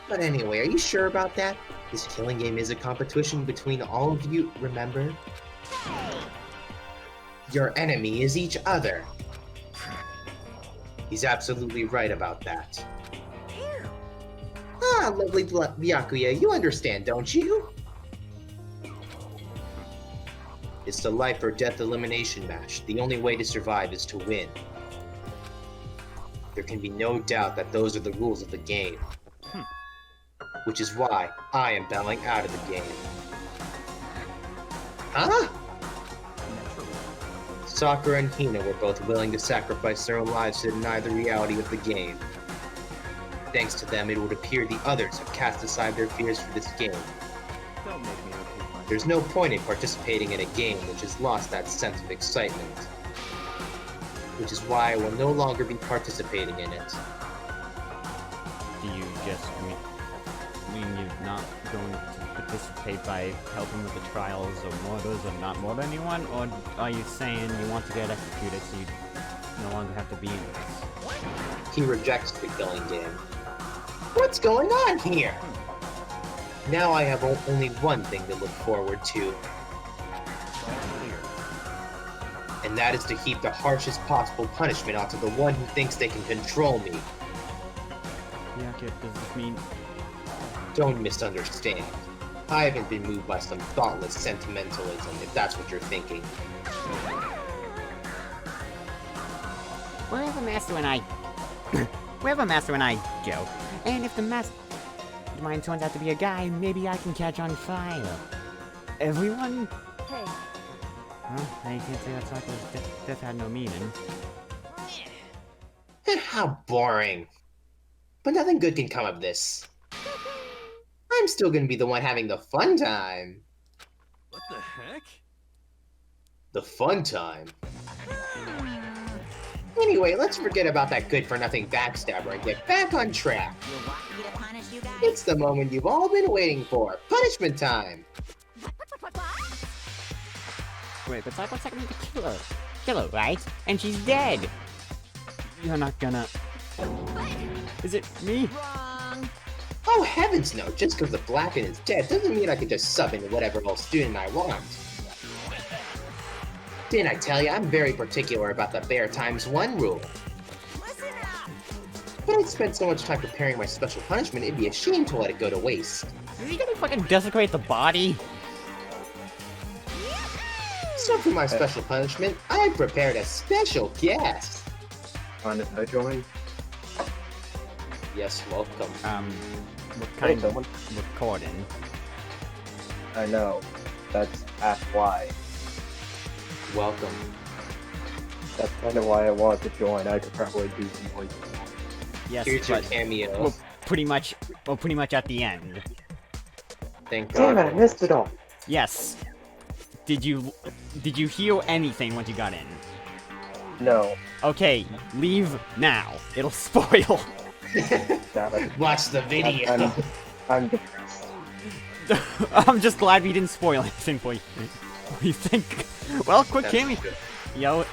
D: But anyway, are you sure about that? This killing game is a competition between all of you, remember? Your enemy is each other. He's absolutely right about that. Ah, lovely Byakuya, you understand, don't you? It's the life or death elimination match. The only way to survive is to win. There can be no doubt that those are the rules of the game. Which is why I am bowing out of the game. Huh? Sakura and Hina were both willing to sacrifice their own lives to deny the reality of the game. Thanks to them, it would appear the others have cast aside their fears for this game.
C: Don't make me repeat myself.
D: There's no point in participating in a game which has lost that sense of excitement. Which is why I will no longer be participating in it.
A: Do you just mean you're not going to participate by helping with the trials or murders or not murder anyone? Or are you saying you want to get executed so you no longer have to be in this?
D: He rejects the killing game. What's going on here? Now I have only one thing to look forward to. And that is to heap the harshest possible punishment onto the one who thinks they can control me.
A: Yeah, okay, does this mean...
D: Don't misunderstand. I haven't been moved by some thoughtless sentimentalism, if that's what you're thinking.
A: Wherever Master and I... Wherever Master and I go, and if the mastermind turns out to be a guy, maybe I can catch on fire. Everyone?
B: Hey,
A: Well, now you can't say that Sakura's death had no meaning.
D: How boring. But nothing good can come of this. I'm still gonna be the one having the fun time.
C: What the heck?
D: The fun time? Anyway, let's forget about that good-for-nothing backstabber and get back on track.
F: You want me to punish you guys?
D: It's the moment you've all been waiting for. Punishment time!
A: Wait, but Sakura's not going to kill her. Kill her, right? And she's dead! You're not gonna... Is it me?
F: Wrong.
D: Oh, heavens no, just because the Blacken is dead doesn't mean I can just sub into whatever old student I want. Didn't I tell you, I'm very particular about the bear ×1 rule.
F: Listen up.
D: But I'd spent so much time preparing my special punishment, it'd be a shame to let it go to waste.
A: Is he gonna fucking desecrate the body?
D: So for my special punishment, I prepared a special guest.
I: Mind if I join?
D: Yes, welcome.
A: What kind
I: someone.
A: of recording?
I: I know. That's Ask Why.
D: Welcome.
I: That's kind of why I wanted to join. I could probably do some voices.
A: Yes,
D: Here's your
A: but
D: cameo.
A: we're pretty much at the end.
D: Thank God.
I: Damn it, I missed it all.
A: Yes. Did you hear anything once you got in?
I: No.
A: Okay, leave now. It'll spoil.
I: Damn it.
D: Watch the video.
I: I'm depressed.
A: I'm just glad we didn't spoil anything for you. We think. Well, quick
D: That's
A: Kimmy.
D: good.
A: Yo,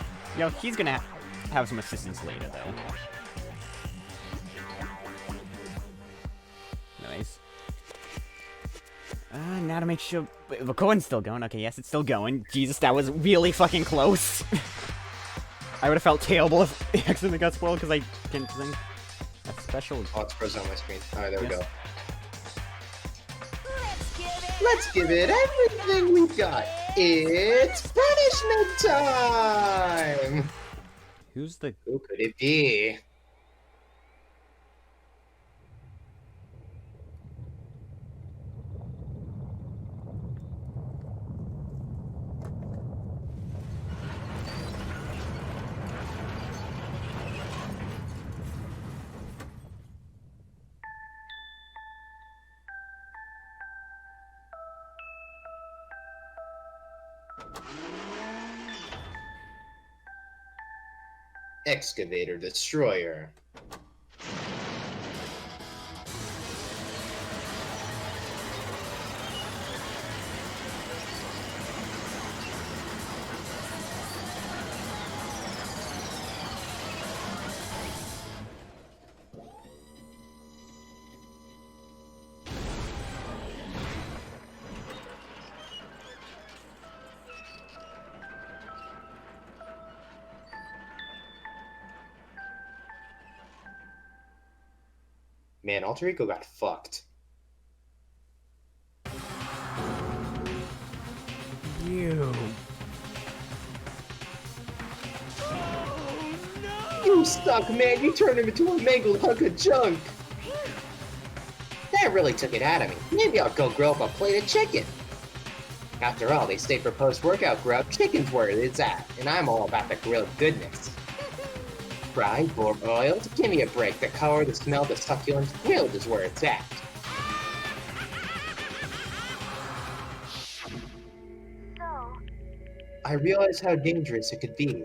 A: he's gonna have some assistance later, though. Nice. Now to make sure the recording's still going. Okay, yes, it's still going. Jesus, that was really fucking close. I would have felt terrible if it accidentally got spoiled because I didn't think that's special.
D: Oh, it's frozen on my screen. Alright, there we
A: Yes.
D: go.
F: Let's give it.
D: Let's give it everything we've got. It's punishment time!
A: Who's the...
D: Who could it be? Excavator Destroyer. Man, Alter Ego got fucked.
A: You.
D: You suck, man. You turned him into a mangled hunk of junk. That really took it out of me. Maybe I'll go grill up a plate of chicken. After all, they say for post-workout grub, chicken's where it's at, and I'm all about the grilled goodness. Fried or oiled? Give me a break. The color, the smell, the succulence, grilled is where it's at. I realize how dangerous it could be.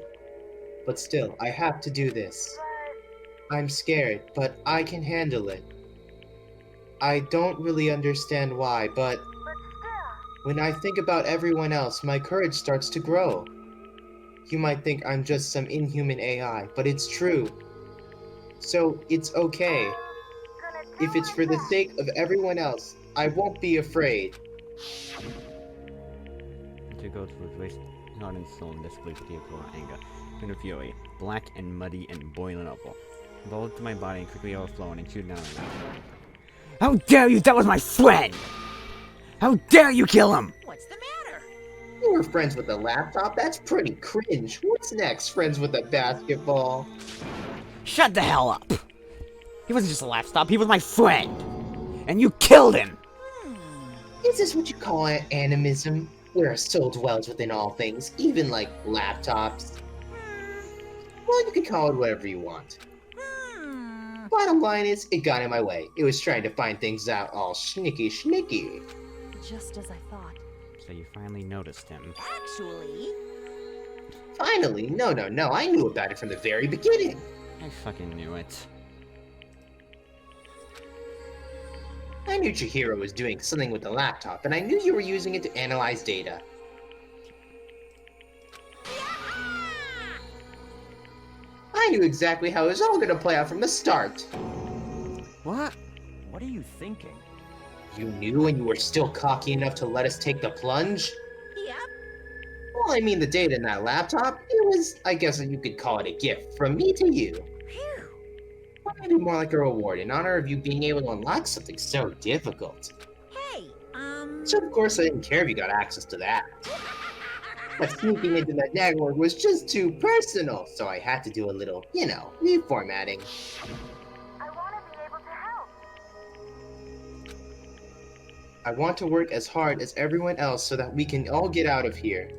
D: But still, I have to do this. I'm scared, but I can handle it. I don't really understand why, but when I think about everyone else, my courage starts to grow. You might think I'm just some inhuman AI, but it's true. So, it's okay. If it's for the sake of everyone else, I won't be afraid.
A: To go to the place, not in soul and disbelief, for anger, in a fury, black and muddy and boiling over. Rolled to my body and quickly overflowing and chewed down my mouth. How dare you? That was my friend! How dare you kill him?
F: What's the matter?
D: You were friends with a laptop? That's pretty cringe. What's next? Friends with a basketball?
A: Shut the hell up! He wasn't just a laptop, he was my friend! And you killed him!
D: Is this what you call animism? Where a soul dwells within all things, even like laptops? Well, you can call it whatever you want. Bottom line is, it got in my way. It was trying to find things out all schnicky.
B: Just as I thought.
A: So you finally noticed him.
F: Actually,
D: Finally? No. I knew about it from the very beginning.
A: I fucking knew it.
D: I knew Chihiro was doing something with the laptop, and I knew you were using it to analyze data. I knew exactly how it was all going to play out from the start.
A: What?
C: What are you thinking?
D: You knew and you were still cocky enough to let us take the plunge?
F: yep.
D: Well, I mean the data in that laptop, it was, I guess you could call it a gift from me to you.
F: Phew.
D: Or maybe more like a reward in honor of you being able to unlock something so difficult.
F: Hey,
D: So of course I didn't care if you got access to that. But sneaking into the network was just too personal, so I had to do a little, reformatting.
G: I want to be able to help.
D: I want to work as hard as everyone else so that we can all get out of here.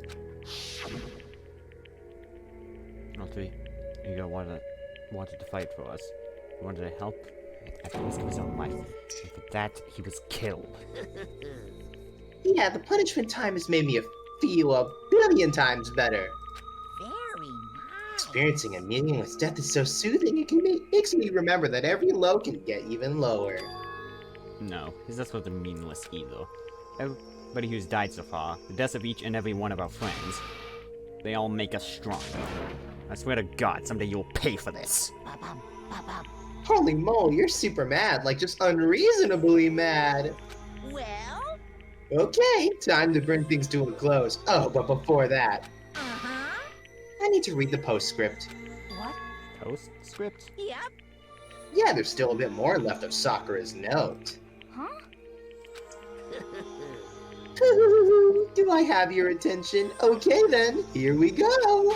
A: Ulti, Ego wanted to fight for us. He wanted to help at the risk of his own life. And for that, he was killed.
D: Yeah, the punishment time has made me feel a billion times better.
F: very nice.
D: Experiencing a meaningless death is so soothing, makes me remember that every low can get even lower.
A: No, he's not supposed to meaningless either. Everybody who's died so far, the deaths of each and every one of our friends, they all make us stronger. I swear to God, someday you'll pay for this.
F: Ba-bum, ba-bum.
D: Holy moly, you're super mad, like just unreasonably mad.
F: Well,
D: Okay, time to bring things to a close. Oh, but before that,
F: uh-huh.
D: I need to read the postscript.
B: What?
A: Postscript?
F: Yep.
D: Yeah, there's still a bit more left of Sakura's note.
B: Huh?
D: Do I have your attention? Okay then, here we go.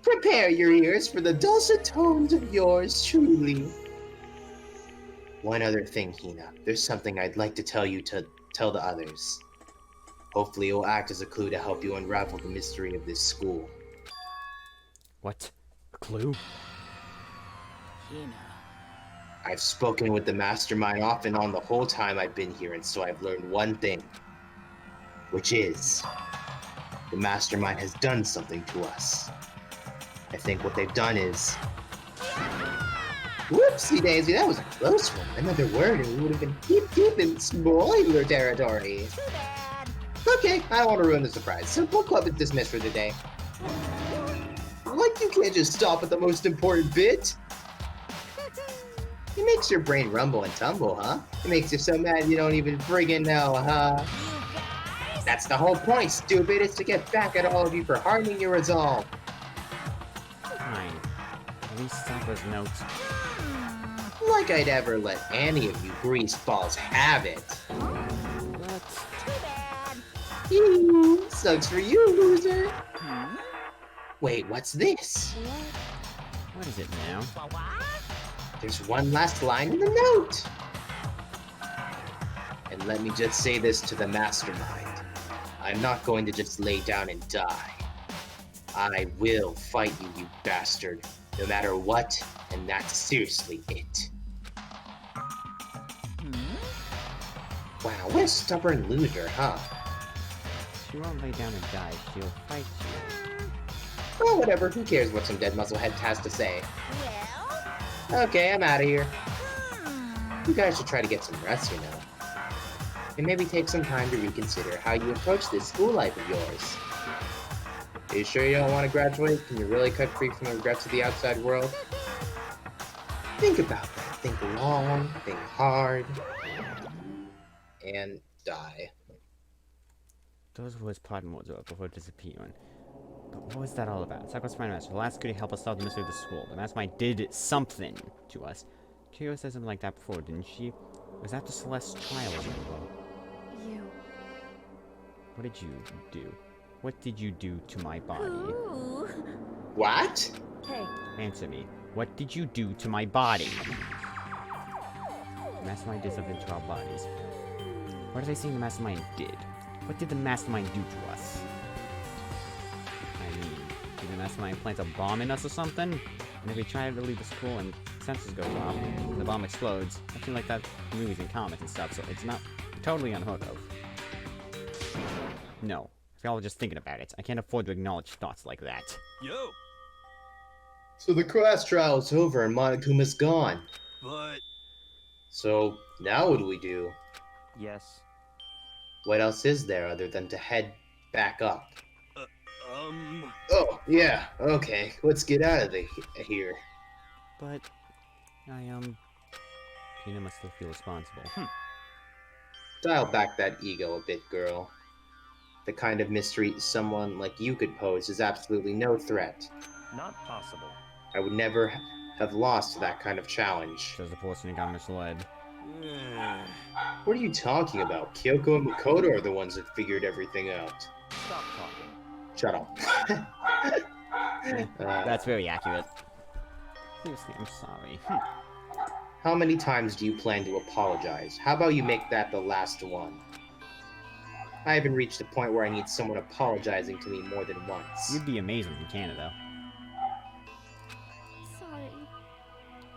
D: Prepare your ears for the dulcet tones of yours truly. One other thing, Hina. There's something I'd like to tell you to tell the others. Hopefully it will act as a clue to help you unravel the mystery of this school.
A: What? A clue?
H: Hina.
D: I've spoken with the mastermind off and on the whole time I've been here, and so I've learned one thing. Which is, the mastermind has done something to us. I think what they've done is... Whoopsie daisy, that was a close one. Another word and we would have been deep in spoiler territory.
F: Too bad.
D: Okay, I don't want to ruin the surprise, so book club is dismissed for the day. Like you can't just stop at the most important bit. It makes your brain rumble and tumble, huh? It makes you so mad you don't even friggin' know, huh?
F: You guys.
D: That's the whole point, stupid, is to get back at all of you for hardening your resolve.
A: Fine. At least Sakura's notes.
D: Like I'd ever let any of you greaseballs have it.
A: What?
F: Too bad.
D: Ew, sucks for you, loser. Wait, what's this?
A: What is it now?
F: What?
D: There's one last line in the note. And let me just say this to the mastermind. I'm not going to just lay down and die. I will fight you, you bastard, no matter what, and that's seriously it. Wow, what a stubborn loser, huh?
A: She won't lay down and die. She'll fight you.
D: Well, whatever, who cares what some dead musclehead has to say?
F: Well,
D: Okay, I'm out of here. You guys should try to get some rest, you know. And maybe take some time to reconsider how you approach this school life of yours. Are you sure you don't want to graduate? Can you really cut free from the regrets of the outside world? Think about that. Think long, think hard, and die.
A: Those were his pardon words before disappearing. But what was that all about? Sakura's Prime Master. The last good to help us solve the mystery of the school. The mastermind did something to us. Kyo said something like that before, didn't she? Was that the Celeste trial or something?
B: You.
A: What did you do? What did you do to my body?
F: ooh.
D: What?
B: Hey,
A: Answer me. What did you do to my body? The mastermind did something to our bodies. What are they saying the mastermind did? What did the mastermind do to us? I mean, did the mastermind plant a bomb in us or something? And if we try to leave the school and sensors go off, and the bomb explodes, I feel like that in movies and comics and stuff, so it's not totally unheard of. No. If y'all are just thinking about it, I can't afford to acknowledge thoughts like that.
C: Yo,
D: So the class trial is over and Monokuma's gone.
C: but
D: So now what do we do?
I: Yes.
D: What else is there other than to head back up?
C: oh,
D: Yeah, okay, let's get out of here.
A: But, Pina must still feel responsible.
D: Dial back that ego a bit, girl. The kind of mystery someone like you could pose is absolutely no threat.
I: Not possible.
D: I would never have lost to that kind of challenge.
A: Says the person who got misled.
D: What are you talking about? Kyoko and Makoto are the ones that figured everything out.
I: Stop talking.
D: Shut up.
A: That's very accurate. Seriously, I'm sorry.
D: How many times do you plan to apologize? How about you make that the last one? I haven't reached a point where I need someone apologizing to me more than once.
A: You'd be amazing in Canada.
B: sorry.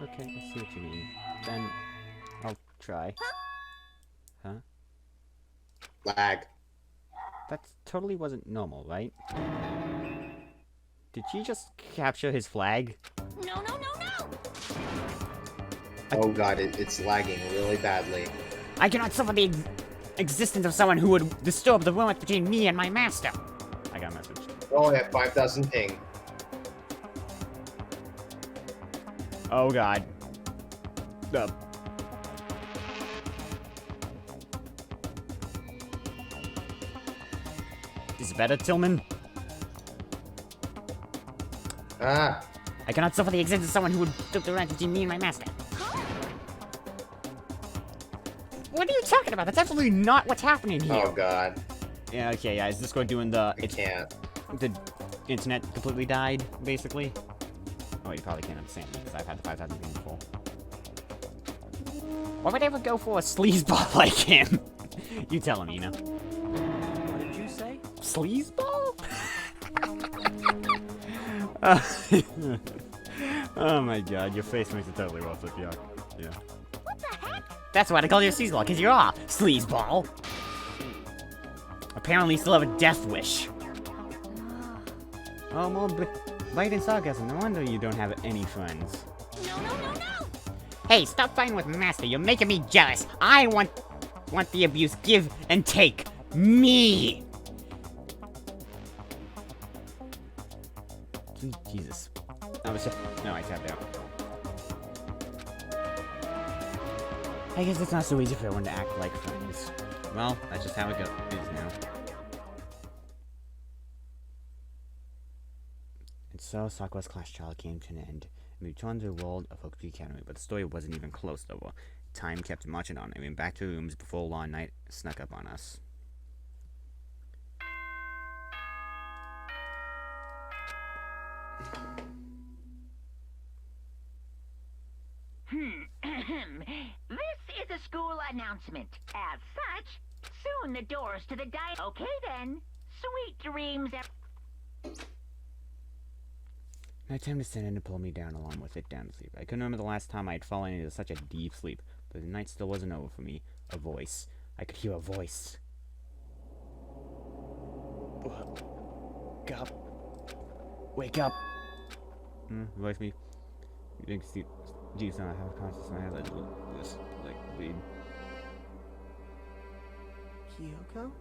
A: Okay, I see what you mean. Then, I'll try. Huh?
D: Lag.
A: That totally wasn't normal, right? Did she just capture his flag?
F: No, no, no, no!
D: Oh god, it's lagging really badly.
A: I cannot suffer the existence of someone who would disturb the romance between me and my master. I got a message.
D: Oh, I have 5,000 ping.
A: Oh god. Is it better, Tillman?
D: Ah,
A: I cannot suffer the existence of someone who would disturb the romance between me and my master. What are you talking about? That's absolutely not what's happening here.
D: oh god.
A: Yeah, okay, yeah, is this going doing the...
D: I can't.
A: The internet completely died, basically? Oh, you probably can't understand me, because I've had the 5,000 thing before. Why would I ever go for a sleazeball like him? You tell him, Ina.
I: What did you say?
A: Sleazeball? Oh my god, your face makes it totally rough if you are. Yeah.
F: What the heck?
A: That's why they call you a sleazeball, because you're a sleazeball. Apparently you still have a death wish. Oh, more bite and sarcasm. No wonder you don't have any friends.
F: No, no, no, no!
A: Hey, stop fighting with Master. You're making me jealous. I want the abuse. Give and take. Me! Jesus. I was just... No, I tapped out. I guess it's not so easy for everyone to act like friends. Well, that's just how it is now. And So, Sakura's class trial came to an end, and we returned to the world of Hokuto Academy, but the story wasn't even close to over. Time kept marching on, and we went back to rooms before Law Night snuck up on us.
F: This is a school announcement. As such, soon the doors to the Okay then. Sweet dreams.
A: Nighttime descended and pulled me down along with it down to sleep. I couldn't remember the last time I had fallen into such a deep sleep, but the night still wasn't over for me. A voice. I could hear a voice. Wake up. Wake up. Voice me. You think Steve, geez, I have conscious and I have this, like, bleed.
E: Kyoko?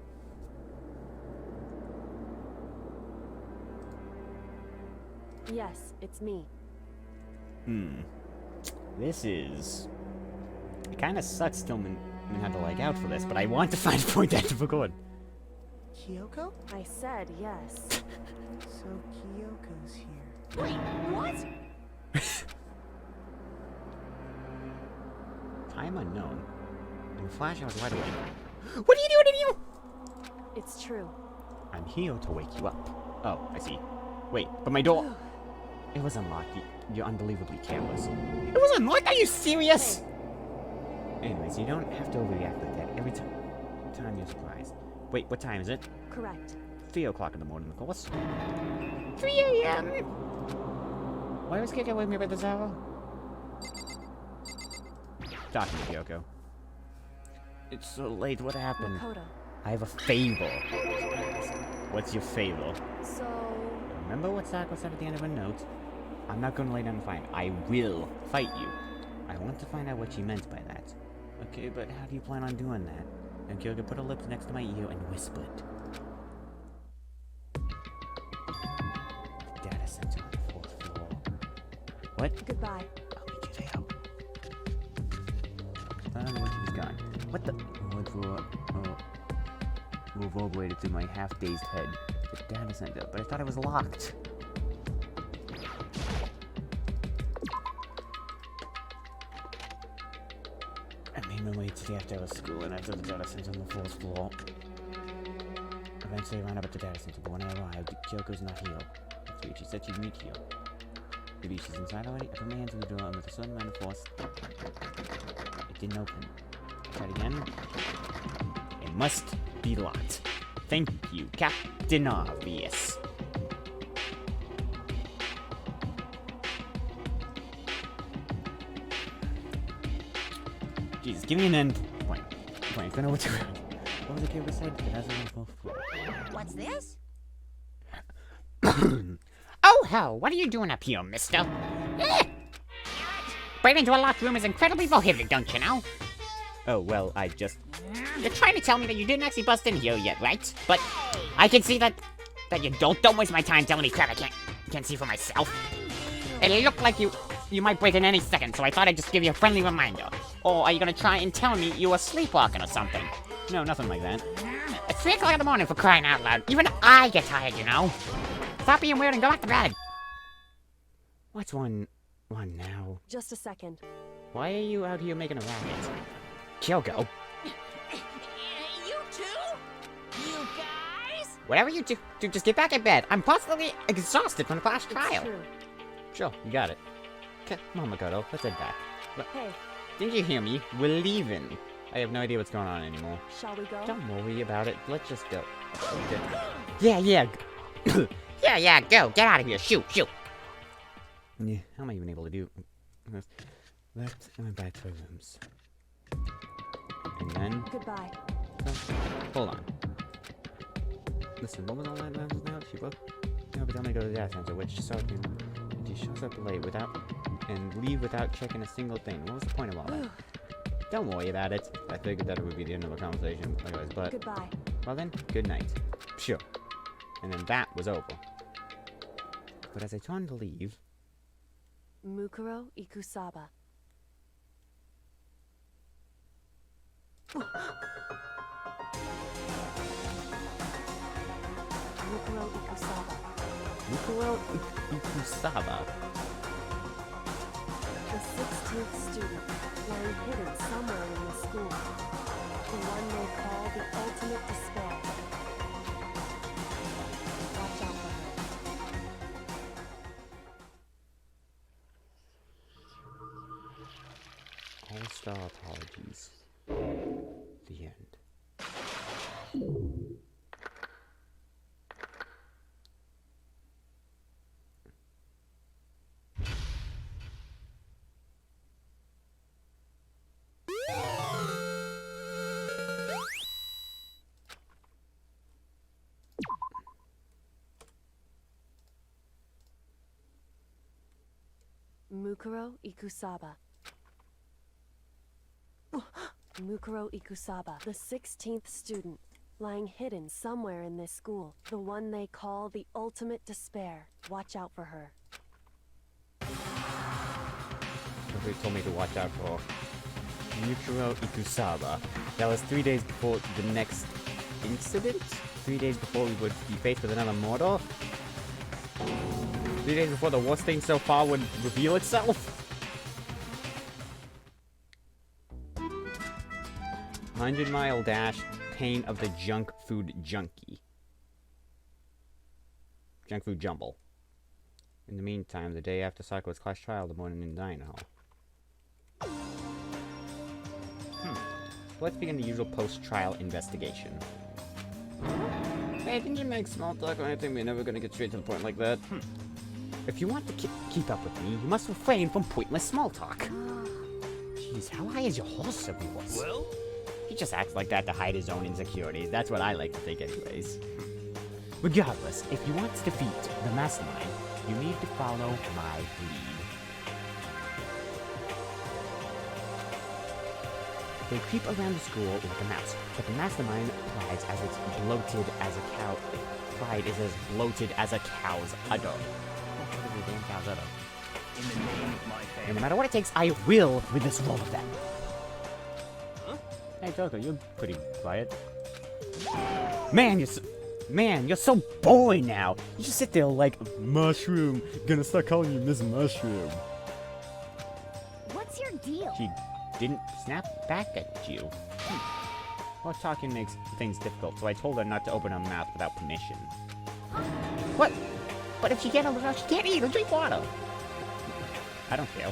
B: Yes, it's me.
A: This is... It kind of sucks Stillman had to lag out for this, but I want to find a point that to record.
E: Kyoko?
B: I said yes.
E: So Kyoko's here.
F: Wait, what?
A: Time unknown. In a flash, I was wide awake. What are you doing in you?
B: It's true.
A: I'm here to wake you up. Oh, I see. Wait, but my door... It was unlocked. You're unbelievably careless. It was unlocked? Are you serious? Hey. Anyways, you don't have to overreact like that every time you're surprised. Wait, what time is it?
B: Correct.
A: 3 o'clock in the morning, of course. 3 a.m. Why was Kyoko wake me up at this hour? Talk to me, Kyoko. It's so late. What happened?
B: Makoto.
A: I have a favor. What's your favor?
B: So...
A: Remember what Sakura said at the end of her note? I'm not going to lay down and fight. I will fight you. I want to find out what she meant by that. Okay, but how do you plan on doing that? And Kyoko put her lips next to my ear and whispered. Data center on the 4th floor. What?
B: Goodbye.
A: I'll meet you there. I don't know when she was gone. What the? Reverberated through my half-dazed head. The data center, but I thought it was locked. I made my way to the after-hours school and entered the data center on the 4th floor. Eventually, I ran up at the data center, but when I arrived, Kyoko's not here. That's weird. She said she'd meet here. Maybe she's inside already? I put my hands on the door and with a sudden amount of force, it didn't open. Try it again. It must be locked. Thank you, Captain Obvious. Jesus, give me an end point. Point. I don't know what to do. What was the kid said? It has a full floor.
F: What's this?
J: Oh, hell, what are you doing up here, mister? Break into a locked room is incredibly prohibited, don't you know?
A: Oh, well, I just...
J: You're trying to tell me that you didn't actually bust in here yet, right? But I can see that you don't waste my time telling me crap I can't see for myself. It looked like you might break in any second, so I thought I'd just give you a friendly reminder. Or are you gonna try and tell me you were sleepwalking or something?
A: No, nothing like that.
J: It's 3 o'clock in the morning, for crying out loud. Even I get tired, you know. Stop being weird and go back to bed.
A: What's one now?
B: Just a second.
A: Why are you out here making a racket?
J: Kyoko,
F: You two? You guys?
J: whatever you do, just get back in bed. I'm possibly exhausted from the class
B: It's
J: trial.
B: true.
A: Sure, you got it. Come on, Makoto, let's head back.
B: Hey,
A: Didn't you hear me? We're leaving. I have no idea what's going on anymore.
B: shall we go?
A: Don't worry about it. Let's just go. Okay.
J: Yeah. Yeah, go. Get out of here. Shoot.
A: Yeah, how am I even able to do? Left and went back to our rooms. And then...
B: Goodbye.
A: Hold on. Listen, what was all that nonsense now? She broke? No, but tell me to go to the data center, which so she shows up late and leave without checking a single thing. What was the point of all that? Don't worry about it. I figured that it would be the end of the conversation anyways, but...
B: Goodbye.
A: Well then, good night. Sure. And then that was over. But as I turned to leave...
B: Mukuro Ikusaba. Mukuro Ikusaba.
A: Mukuro Ikusaba.
B: The 16th student, lying hidden somewhere in the school. The one they call the ultimate despair. Watch out for her.
A: All-star apologies. The end.
B: Mukuro Ikusaba. Mukuro Ikusaba, the 16th student, lying hidden somewhere in this school. The one they call the ultimate despair. Watch out for her.
A: Somebody told me to watch out for Mukuro Ikusaba. That was 3 days before the next incident? 3 days before we would be faced with another mortal? 3 days before the worst thing so far would reveal itself? 100-mile dash, pain of the junk food junkie. Junk food jumble. In the meantime, the day after Sakura's class trial, the morning in Dino. Let's begin the usual post-trial investigation. Hey, didn't you make small talk or anything? We're never gonna get straight to the point like that. If you want to keep up with me, you must refrain from pointless small talk. Jeez, how high is your horse of yours?
C: Well?
A: He just acts like that to hide his own insecurities. That's what I like to think anyways. Regardless, if you want to defeat the Mastermind, you need to follow my lead. They creep around the school like a mouse, but the Mastermind prides as it's bloated as a cow. Pride is as bloated as a cow's udder. Damn cow's udder.
C: In the name of my family.
A: And no matter what it takes, I will win this war with them. Hey, Joker, you're pretty quiet. Man, you're so boring now. You just sit there like, Mushroom. Gonna start calling you Miss Mushroom.
F: What's your deal?
A: She didn't snap back at you. Well, talking makes things difficult, so I told her not to open her mouth without permission. What? But if she can't open her mouth, she can't eat or drink water. I don't care.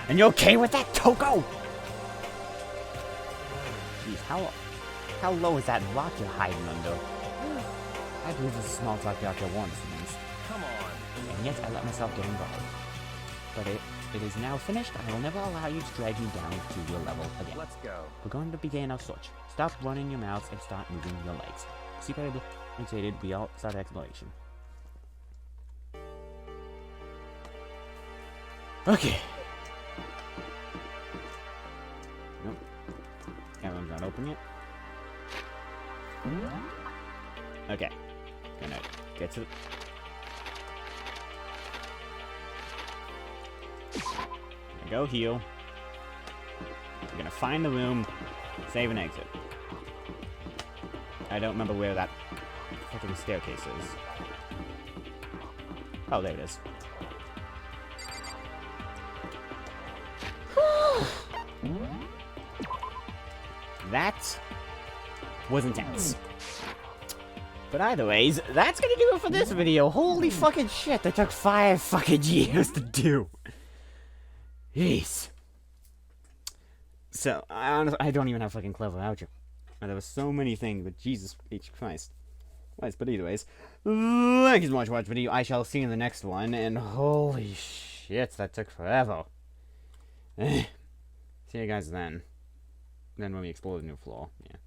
A: And you're okay with that, Toko? Jeez, how low is that rock you're hiding under? I believe this is a small talk after once, means.
C: Come on.
A: And yet I let myself get involved. But it is now finished. I will never allow you to drag me down to your level again.
C: Let's go.
A: We're going to begin our search. Stop running your mouths and start moving your legs. Secret excited, we all start exploration. Okay. Nope. That one's not open yet. Okay. Gonna get to the... Gonna go heal. We're gonna find the room, save and exit. I don't remember where that fucking staircase is. Oh, there it is. That was intense. But either ways, that's gonna do it for this video. Holy fucking shit, that took 5 fucking years to do. Jeez. So, I don't even have fucking clever outro. And there were so many things, but Jesus H. Christ. But anyways, thank you so much for watching the video. I shall see you in the next one, and holy shit, that took forever. See you guys then. Then when we explore the new floor, yeah.